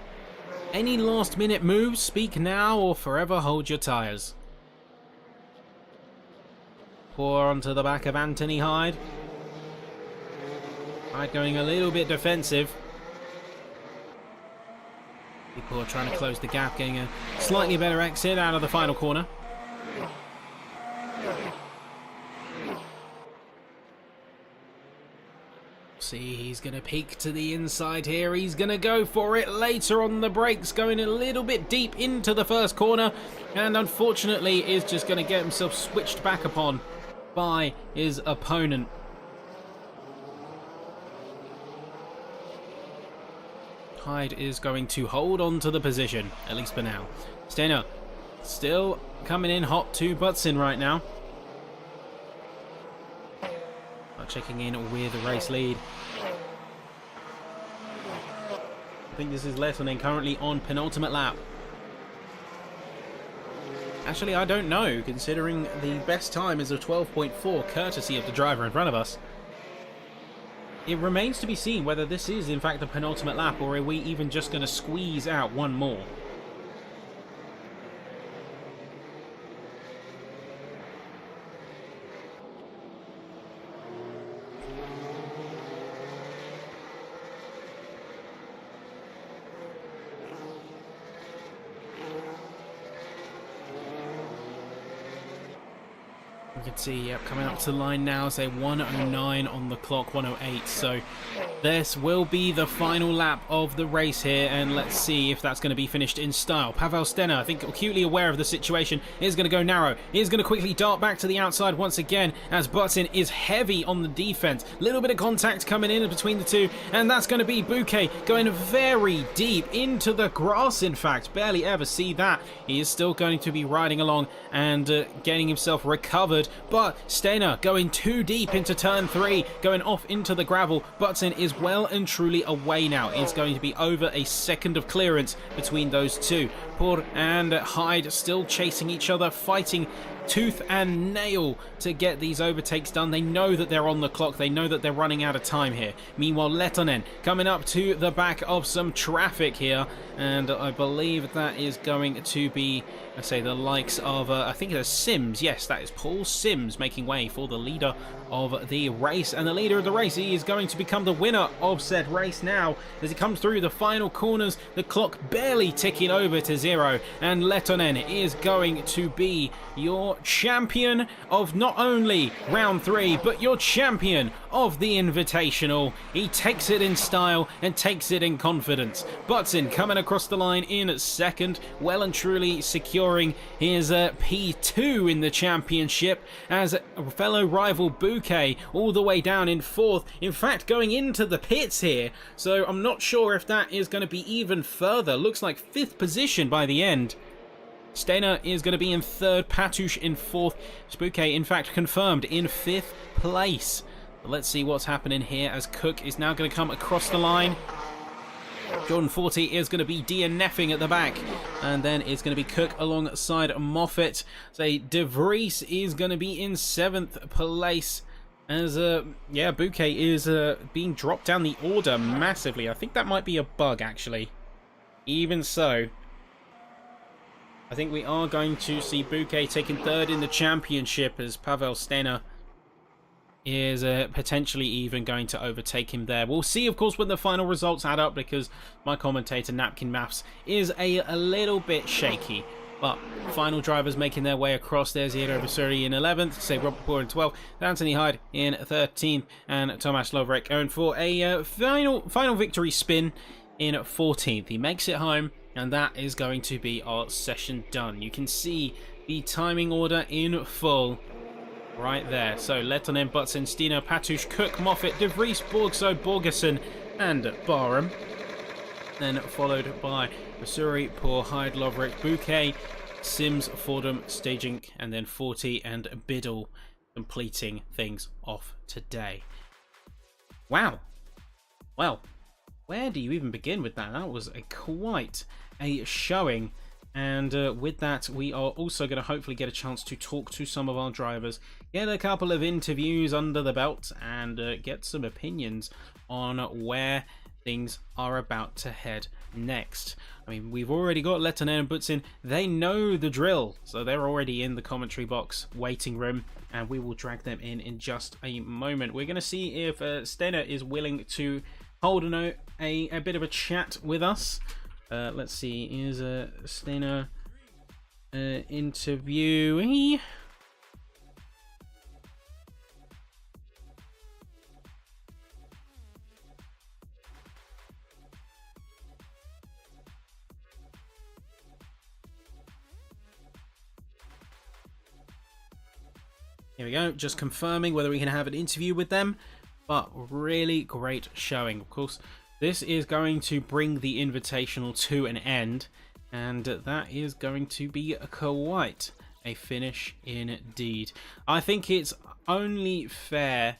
Speaker 1: Any last minute moves? Speak now or forever hold your tyres. Pour onto the back of Anthony Hyde. Hyde going a little bit defensive. People are trying to close the gap, getting a slightly better exit out of the final corner. See, he's going to peek to the inside here. He's going to go for it later on the brakes, going a little bit deep into the first corner, and unfortunately is just going to get himself switched back upon by his opponent. Hyde is going to hold on to the position, at least for now. Stenner still coming in hot to Butson right now. Checking in with the race lead. I think this is Lettonen currently on penultimate lap. Actually, I don't know, considering the best time is a 12.4 courtesy of the driver in front of us. It remains to be seen whether this is in fact the penultimate lap, or are we even just going to squeeze out one more. You can see, yep, coming up to the line now, say 109 on the clock, 108. So this will be the final lap of the race here, and let's see if that's going to be finished in style. Pavel Stenner, I think acutely aware of the situation, is going to go narrow. He is going to quickly dart back to the outside once again, as Butson is heavy on the defense. Little bit of contact coming in between the two, and that's going to be Bouquet going very deep into the grass, in fact. Barely ever see that. He is still going to be riding along and getting himself recovered. But Stenner going too deep into turn 3, going off into the gravel. Butson is well and truly away now. It's going to be over a second of clearance between those two. Pour and Hyde still chasing each other, fighting tooth and nail to get these overtakes done. They know that they're on the clock. They know that they're running out of time here. Meanwhile, Lettonen coming up to the back of some traffic here, and I believe that is going to be, I say, the likes of, I think it's Sims. Yes, that is Paul Sims making way for the leader of the race, and the leader of the race, he is going to become the winner of said race now as he comes through the final corners. The clock barely ticking over to 0, and Lettonen is going to be your champion of not only round 3, but your champion of the Invitational. He takes it in style and takes it in confidence. Button coming across the line in second, well and truly securing his P2 in the championship, as fellow rival Bouquet all the way down in 4th. In fact, going into the pits here, so I'm not sure if that is going to be even further. Looks like 5th position by the end. Steiner is going to be in 3rd, Patouche in 4th, Bouquet in fact confirmed in 5th place. But let's see what's happening here, as Cook is now going to come across the line. Jordan 40 is going to be DNFing at the back, and then it's going to be Cook alongside Moffat. So De Vries is going to be in 7th place, as Bouquet is being dropped down the order massively. I think that might be a bug, actually. Even so, I think we are going to see Bouquet taking 3rd in the championship, as Pavel Steiner is potentially even going to overtake him there. We'll see, of course, when the final results add up, because my commentator, Napkin Maths, is a little bit shaky. But final drivers making their way across. There's Iero Vasuri in 11th, say Robert Poor in 12th, Anthony Hyde in 13th, and Tomasz Lovrek going for a final victory spin in 14th. He makes it home, and that is going to be our session done. You can see the timing order in full right there. So Lettonen, Butson, Stino, Patouche, Cook, Moffat, De Vries, Borgso, Borgerson, and Barham. Then followed by Vasuri, Poor, Hyde, Lovrek, Bouquet, Sims, Fordham, Staging, and then 40 and Biddle completing things off today. Wow. Well, where do you even begin with that? That was quite a showing. And with that, we are also going to hopefully get a chance to talk to some of our drivers, get a couple of interviews under the belt, and get some opinions on where things are about to head next. I mean, we've already got Lettonen and Butsin. They know the drill, so they're already in the commentary box waiting room, and we will drag them in just a moment. We're going to see if Steiner is willing to hold a bit of a chat with us. Let's see, is Steiner interviewee? Here we go, just confirming whether we can have an interview with them. But really great showing. Of course, this is going to bring the Invitational to an end, and that is going to be quite a finish indeed. I think it's only fair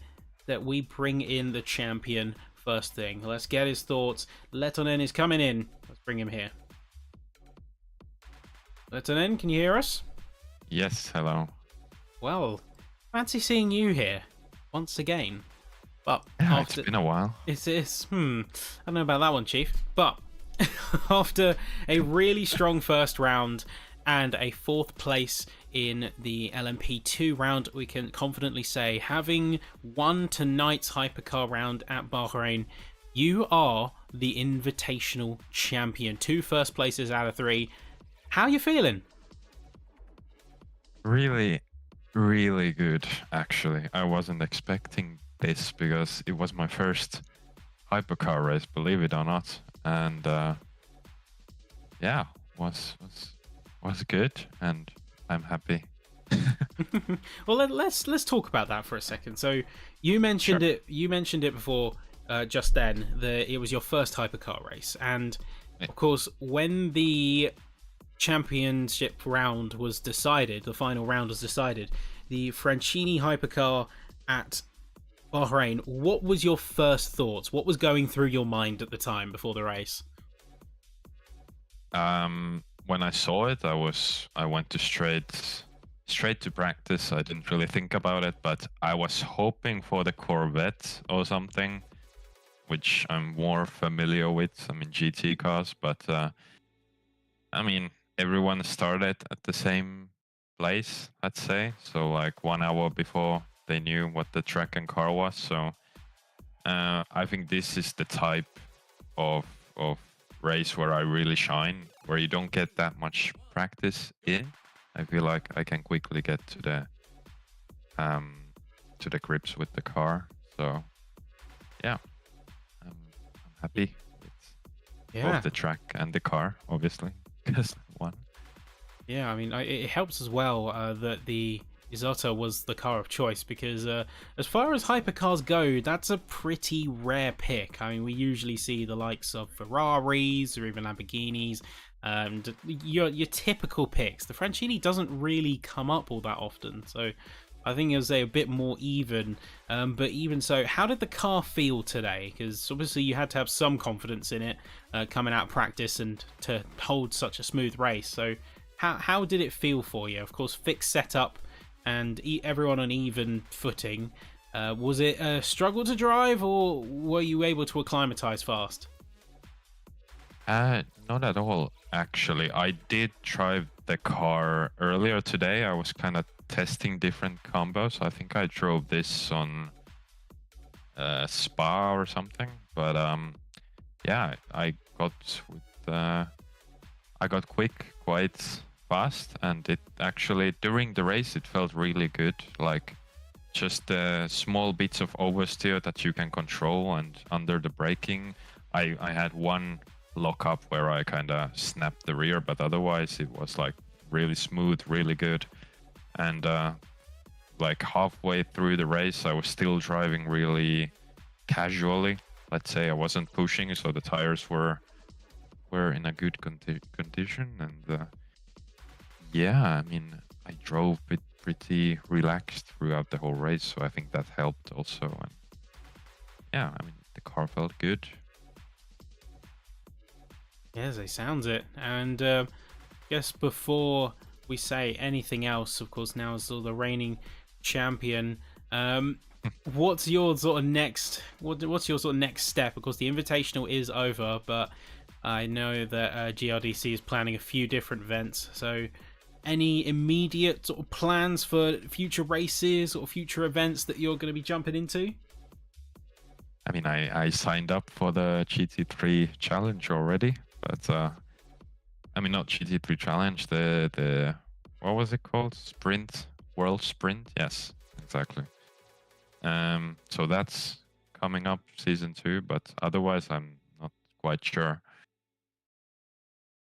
Speaker 1: that we bring in the champion first thing. Let's get his thoughts. Lettonen is coming in. Let's bring him here. Lettonen, can you hear us?
Speaker 2: Yes, hello.
Speaker 1: Well, fancy seeing you here once again. But
Speaker 2: yeah, it's been a while.
Speaker 1: I don't know about that one, Chief. But after a really strong first round and a 4th place in the LMP2 round, we can confidently say, having won tonight's hypercar round at Bahrain, you are the Invitational champion. 2 first places out of 3. How are you feeling?
Speaker 2: Really, really good, actually. I wasn't expecting this because it was my first hypercar race, believe it or not, and yeah, was good, and I'm happy.
Speaker 1: Well, let's talk about that for a second. So you mentioned it. You mentioned it before, just then. It was your first hypercar race, and of course, when the championship round was decided, the final round was decided, the Fraschini hypercar at Bahrain, what was your first thoughts? What was going through your mind at the time before the race?
Speaker 2: When I saw it, I went straight to practice. I didn't really think about it, but I was hoping for the Corvette or something, which I'm more familiar with. I mean, GT cars, but I mean, everyone started at the same place, I'd say. So like 1 hour before they knew what the track and car was. So I think this is the type of race where I really shine, where you don't get that much practice in. I feel like I can quickly get to the grips with the car. So yeah, I'm happy with
Speaker 1: Yeah.
Speaker 2: both the track and the car, obviously, because one.
Speaker 1: Yeah, I mean, it helps as well that the Isotta was the car of choice because as far as hypercars go, that's a pretty rare pick. I mean, we usually see the likes of Ferraris or even Lamborghinis, and your typical picks. The Fraschini doesn't really come up all that often, so I think it was a bit more even. But even so, how did the car feel today? Because obviously you had to have some confidence in it coming out of practice and to hold such a smooth race. So how did it feel for you? Of course, fixed setup and everyone on even footing. Was it a struggle to drive, or were you able to acclimatise fast?
Speaker 2: Not at all, actually. I did drive the car earlier today. I was kind of testing different combos. I think I drove this on Spa or something. But yeah, I got quick quite fast, and it actually during the race it felt really good. Like just the small bits of oversteer that you can control, and under the braking, I had one lock up where I kind of snapped the rear, but otherwise it was like really smooth, really good. And like halfway through the race, I was still driving really casually. Let's say I wasn't pushing, so the tires were in a good condition. And yeah, I mean, I drove it pretty relaxed throughout the whole race, so I think that helped also. And yeah, I mean, the car felt good.
Speaker 1: Yes, it sounds it. And guess before we say anything else, of course, now as the reigning champion, what's your sort of next? What's your sort of next step? Of course, the Invitational is over, but I know that GRDC is planning a few different events. So, any immediate sort of plans for future races or future events that you're going to be jumping into?
Speaker 2: I mean, I signed up for the GT3 challenge already, but I mean, not GT3 challenge, the what was it called? Sprint, World Sprint? Yes, exactly. So that's coming up season 2, but otherwise I'm not quite sure.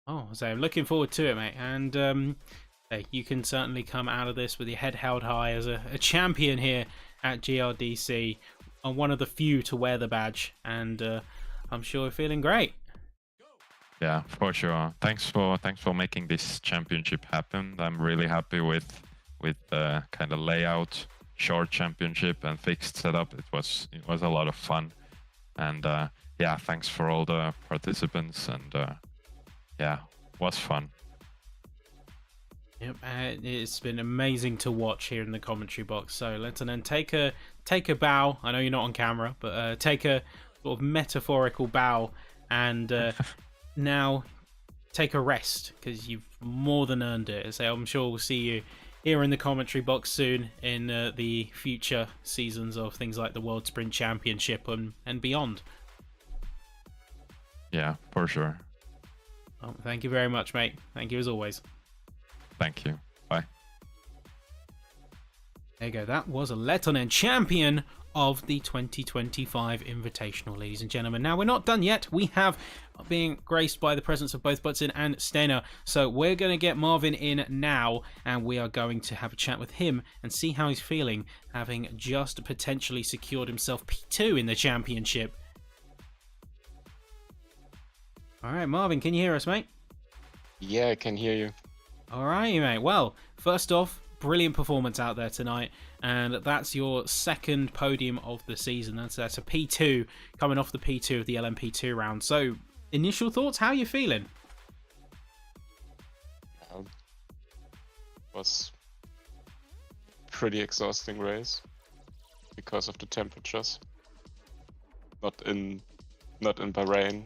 Speaker 1: Oh, so I'm looking forward to it, mate. And hey, you can certainly come out of this with your head held high as a champion here at GRDC, and one of the few to wear the badge. And I'm sure you're feeling great.
Speaker 2: Yeah, for sure. Thanks for making this championship happen. I'm really happy with the kind of layout, short championship and fixed setup. It was a lot of fun. And yeah, thanks for all the participants, and yeah, was fun.
Speaker 1: Yep, it's been amazing to watch here in the commentary box. So let's then take a bow. I know you're not on camera, but take a sort of metaphorical bow, and now take a rest, because you've more than earned it. So I'm sure we'll see you here in the commentary box soon in the future seasons of things like the World Sprint Championship and beyond.
Speaker 2: Yeah, for sure.
Speaker 1: Well, thank you very much, mate. Thank you as always.
Speaker 2: Thank you. Bye.
Speaker 1: There you go. That was a Lettonen champion of the 2025 Invitational, ladies and gentlemen. Now, we're not done yet. We have being graced by the presence of both Butson and Stena. So we're going to get Marvin in now, and we are going to have a chat with him and see how he's feeling, having just potentially secured himself P2 in the championship. All right, Marvin, can you hear us, mate?
Speaker 3: Yeah, I can hear you.
Speaker 1: All right, mate. Well, first off, brilliant performance out there tonight, and that's your second podium of the season. That's a P2 coming off the P2 of the LMP2 round. So, initial thoughts? How are you feeling?
Speaker 3: Was pretty exhausting race because of the temperatures. Not in Bahrain,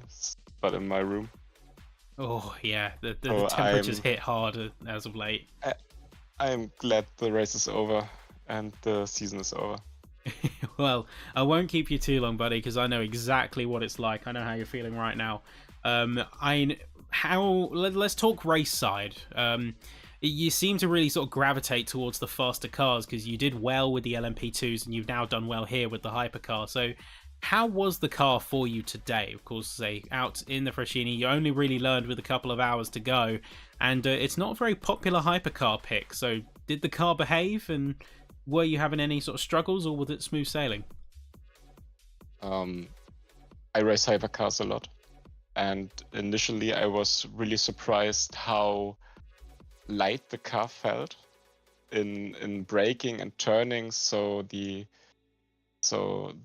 Speaker 3: but in my room.
Speaker 1: Oh yeah, the
Speaker 3: So
Speaker 1: temperatures hit hard as of late.
Speaker 3: I am glad the race is over and the season is over.
Speaker 1: Well, I won't keep you too long, buddy, because I know exactly what it's like. I know how you're feeling right now. Let's talk race side. you seem to really sort of gravitate towards the faster cars because you did well with the LMP2s and you've now done well here with the hypercar. So how was the car for you today? Of course, say out in the Fraschini, you only really learned with a couple of hours to go, and it's not a very popular hypercar pick. So did the car behave, and were you having any sort of struggles, or was it smooth sailing?
Speaker 3: I race hypercars a lot, and initially I was really surprised how light the car felt in braking and turning. So the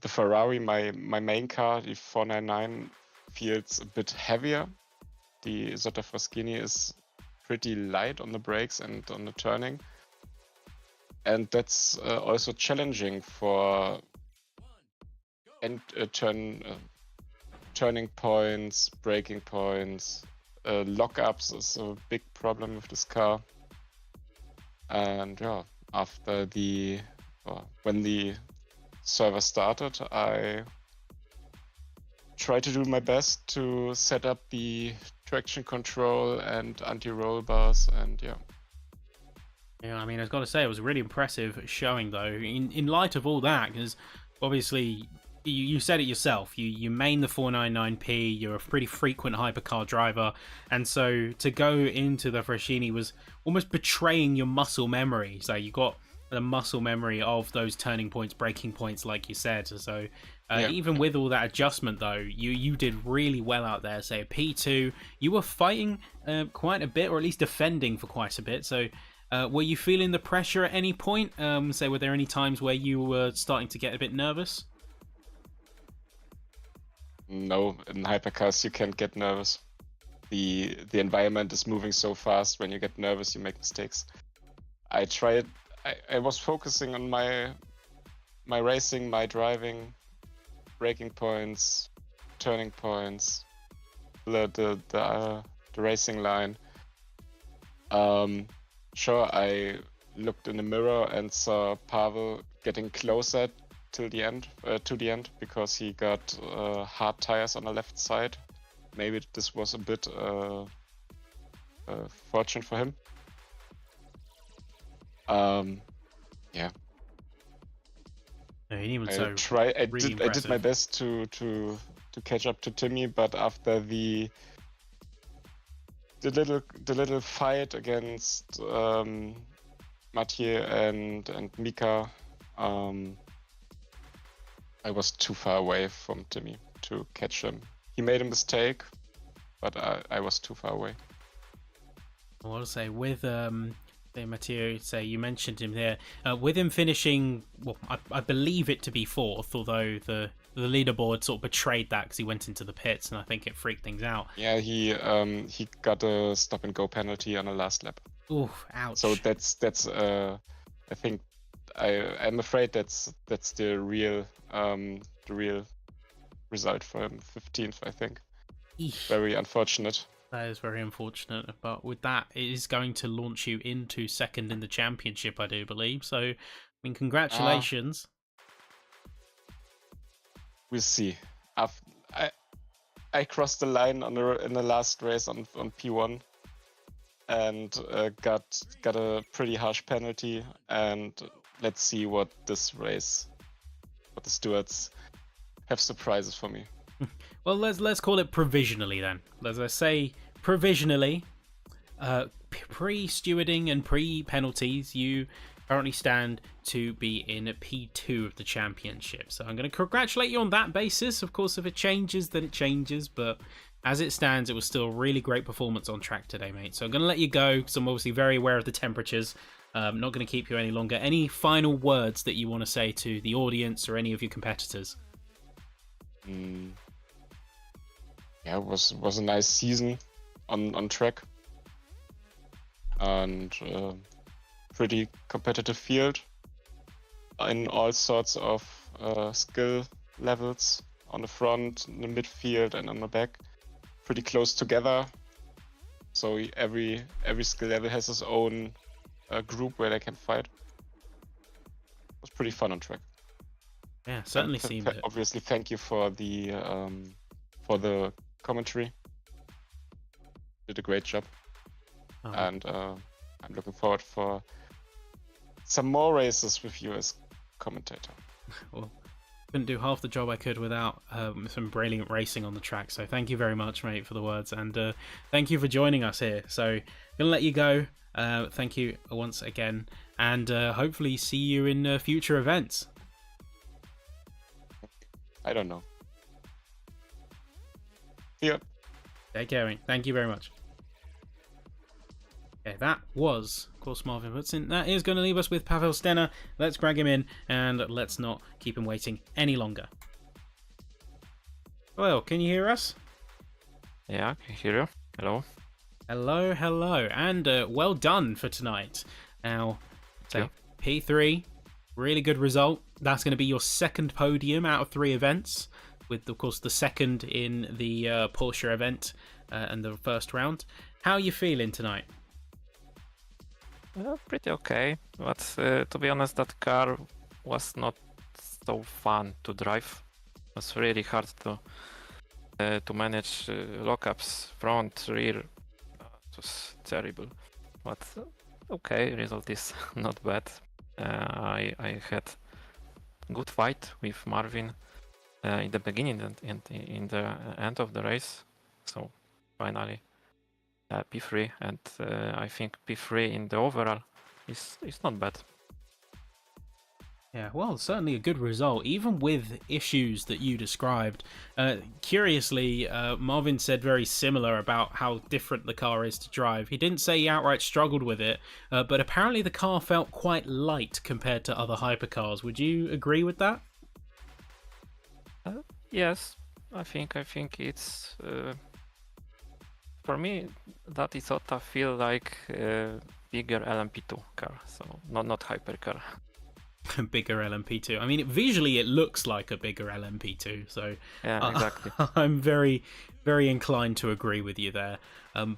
Speaker 3: Ferrari, my main car, the 499, feels a bit heavier. The Isotta Fraschini is pretty light on the brakes and on the turning, and that's also challenging for turning points, braking points. Lockups is a big problem with this car. And yeah, after when the server started, I tried to do my best to set up the traction control and anti-roll bars, and yeah.
Speaker 1: Yeah, I mean, I've got to say, it was a really impressive showing, though, in light of all that, because obviously, you said it yourself, you main the 499p, you're a pretty frequent hypercar driver, and so to go into the Fraschini was almost betraying your muscle memory. So you got the muscle memory of those turning points, braking points, like you said. So even with all that adjustment, though, you did really well out there. Say at P2, you were fighting quite a bit, or at least defending for quite a bit. So were you feeling the pressure at any point? Say, were there any times where you were starting to get a bit nervous?
Speaker 3: No, in hypercars you can't get nervous. The environment is moving so fast. When you get nervous, you make mistakes. I was focusing on my racing, my driving, braking points, turning points, the racing line. Sure, I looked in the mirror and saw Pavel getting closer to the end, because he got hard tires on the left side. Maybe this was a bit fortunate for him. Yeah.
Speaker 1: No, even
Speaker 3: I
Speaker 1: so,
Speaker 3: I did my best to catch up to Timmy, but after the little fight against Mathieu and Mika, I was too far away from Timmy to catch him. He made a mistake, but I was too far away.
Speaker 1: I want to say with Mathieu, say you mentioned him there, with him finishing, well, I believe it to be fourth, although the leaderboard sort of betrayed that because he went into the pits, and I think it freaked things out.
Speaker 3: Yeah, he got a stop and go penalty on the last lap.
Speaker 1: Ooh, ouch.
Speaker 3: So that's I think I'm afraid that's the real result for him. 15th, I think.
Speaker 1: Eesh.
Speaker 3: Very unfortunate.
Speaker 1: That is very unfortunate, but with that, it is going to launch you into second in the championship, I do believe. So, I mean, congratulations.
Speaker 3: We'll see. I crossed the line in the last race on P1, and got a pretty harsh penalty. And let's see what this race, what the stewards have surprises for me.
Speaker 1: Well, let's call it provisionally then. Let's say provisionally, pre-stewarding and pre-penalties, you currently stand to be in P2 of the championship. So I'm going to congratulate you on that basis. Of course, if it changes, then it changes. But as it stands, it was still a really great performance on track today, mate. So I'm going to let you go because I'm obviously very aware of the temperatures. I'm not going to keep you any longer. Any final words that you want to say to the audience or any of your competitors?
Speaker 3: Yeah, it was a nice season on track, and pretty competitive field in all sorts of skill levels, on the front, in the midfield, and on the back. Pretty close together. So every skill level has its own group where they can fight. It was pretty fun on track.
Speaker 1: Yeah, certainly seemed it.
Speaker 3: Obviously, thank you for the commentary. Did a great job. And I'm looking forward for some more races with you as commentator.
Speaker 1: Well, couldn't do half the job I could without some brilliant racing on the track. So thank you very much, mate, for the words, and thank you for joining us here. So gonna let you go. Thank you once again, and hopefully see you in future events.
Speaker 3: I don't know. See ya.
Speaker 1: Take care, mate. Thank you very much. Okay, that was, of course, Marvin Hudson. That is going to leave us with Pavel Stenner. Let's drag him in, and let's not keep him waiting any longer. Well, can you hear us?
Speaker 4: Yeah, I can hear you. Hello.
Speaker 1: Hello, hello, and well done for tonight. Now, so P3, really good result. That's going to be your second podium out of 3 events, with, of course, the second in the Porsche event and the first round. How are you feeling tonight?
Speaker 4: Pretty okay, but to be honest, that car was not so fun to drive. It was really hard to manage lockups, front, rear. It was terrible, but okay, result is not bad. I had good fight with Marvin in the beginning and in the end of the race, so finally P3, and I think P3 in the overall is not bad.
Speaker 1: Yeah, well, certainly a good result, even with issues that you described. Curiously, Marvin said very similar about how different the car is to drive. He didn't say he outright struggled with it, but apparently the car felt quite light compared to other hypercars. Would you agree with that?
Speaker 4: Yes, I think it's for me that Isotta feel like a bigger LMP2 car, so not hypercar.
Speaker 1: Bigger LMP2. I mean, visually it looks like a bigger LMP2, so
Speaker 4: yeah, exactly.
Speaker 1: I'm very, very inclined to agree with you there.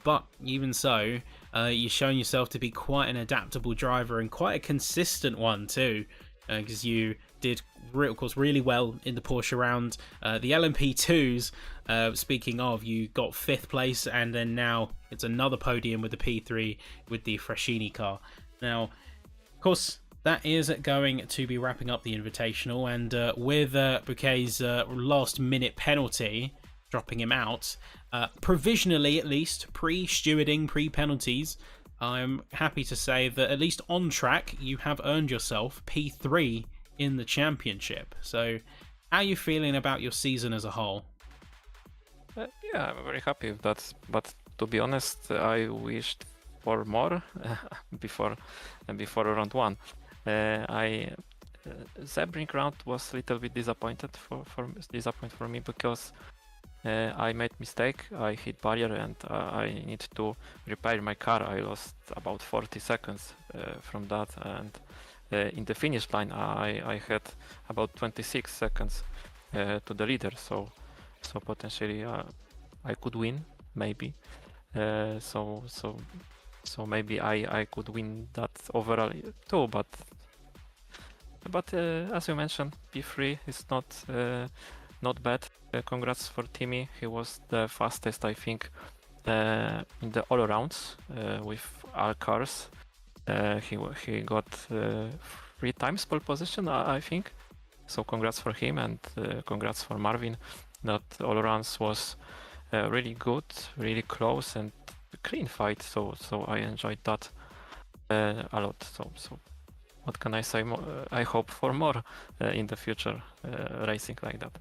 Speaker 1: But even so, you've shown yourself to be quite an adaptable driver and quite a consistent one too, because you did, of course, really well in the Porsche round. The LMP2s, speaking of, you got 5th place, and then now it's another podium with the P3 with the Fraschini car. Now, of course, that is going to be wrapping up the Invitational, and with Bouquet's last-minute penalty, dropping him out, provisionally at least, pre-stewarding, pre-penalties, I'm happy to say that at least on track, you have earned yourself P3 in the championship. So, how are you feeling about your season as a whole?
Speaker 4: Yeah, I'm very happy with that, but to be honest, I wished for more before round 1. Sebring round was a little bit disappointed for me because I made mistake. I hit barrier and I need to repair my car. I lost about 40 seconds from that, and in the finish line I had about 26 seconds to the leader. So potentially I could win, maybe. So maybe I could win that overall too, but as you mentioned, P3 is not bad. Congrats for Timmy. He was the fastest, I think, in the all rounds with all cars. He got 3 times pole position, I think. So congrats for him, and congrats for Marvin. That all rounds was really good, really close, and clean fight. So I enjoyed that a lot. So what can I say more? I hope for more in the future racing like that.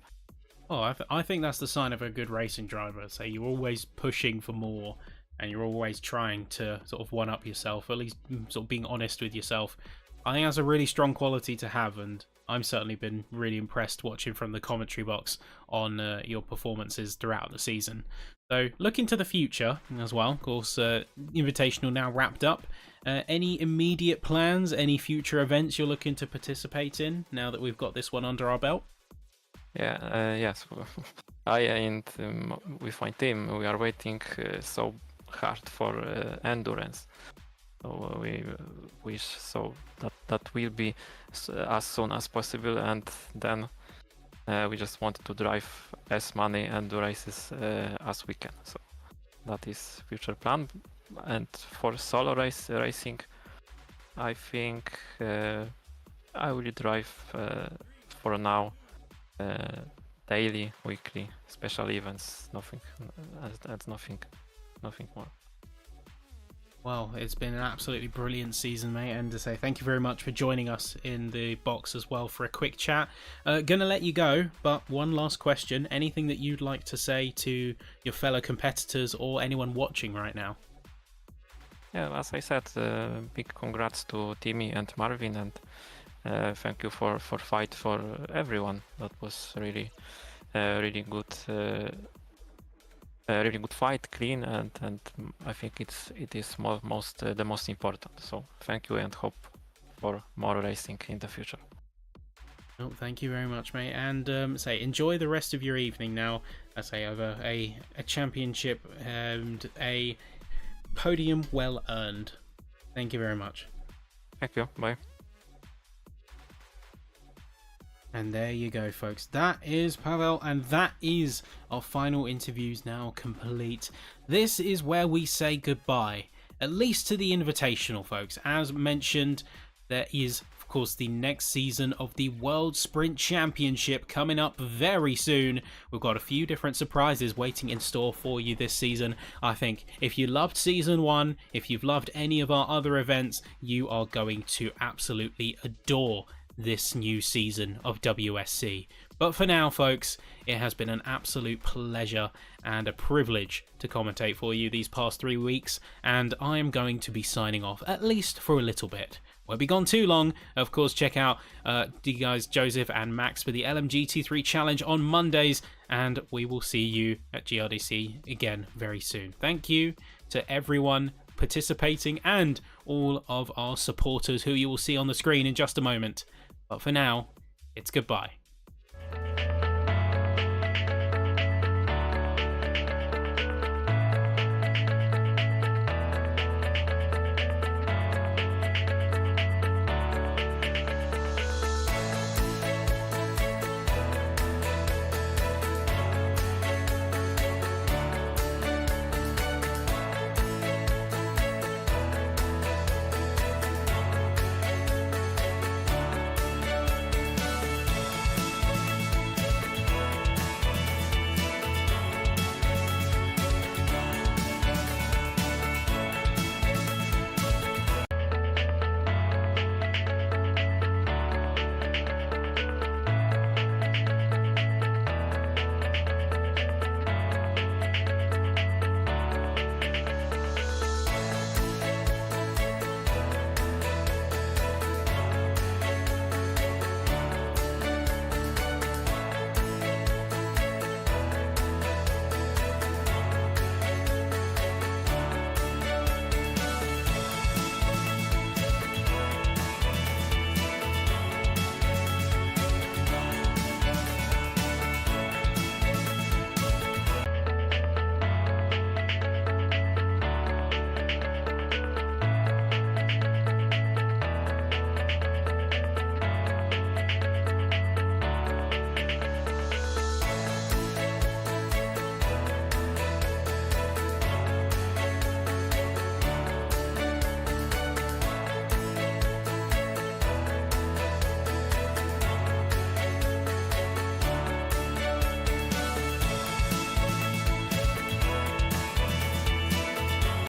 Speaker 1: Oh, I think that's the sign of a good racing driver. So you're always pushing for more, and you're always trying to sort of one up yourself, at least sort of being honest with yourself. I think that's a really strong quality to have, and I've certainly been really impressed watching from the commentary box on your performances throughout the season. So looking to the future as well, of course, Invitational now wrapped up. Any immediate plans, any future events you're looking to participate in now that we've got this one under our belt?
Speaker 4: Yeah, yes. I and with my team, we are waiting so hard for endurance. So we wish so that will be as soon as possible, and then we just want to drive as many enduro races as we can. So that is future plan. And for solo racing, I think I will drive for now daily, weekly, special events. Nothing, that's nothing more.
Speaker 1: Well, it's been an absolutely brilliant season, mate, and to say thank you very much for joining us in the box as well for a quick chat. Gonna let you go, but one last question. Anything that you'd like to say to your fellow competitors or anyone watching right now?
Speaker 4: Yeah, as I said, big congrats to Timmy and Marvin, and thank you for fight for everyone. That was really good. Really good fight, clean, and I think it is the most important. So thank you, and hope for more racing in the future.
Speaker 1: Oh, thank you very much, mate. And say enjoy the rest of your evening now. I say over a championship and a podium well earned. Thank you very much.
Speaker 4: Thank you. Bye.
Speaker 1: And there you go, folks. That is Pavel, and that is our final interviews now complete. This is where we say goodbye, at least to the Invitational, folks. As mentioned, there is, of course, the next season of the World Sprint Championship coming up very soon. We've got a few different surprises waiting in store for you this season. I think if you loved Season 1, if you've loved any of our other events, you are going to absolutely adore this new season of WSC. But for now, folks, it has been an absolute pleasure and a privilege to commentate for you these past 3 weeks, and I am going to be signing off, at least for a little bit. Won't be gone too long. Of course, check out the guys Joseph and Max for the LMGT3 Challenge on Mondays, and we will see you at GRDC again very soon. Thank you to everyone participating and all of our supporters who you will see on the screen in just a moment. But for now, it's goodbye.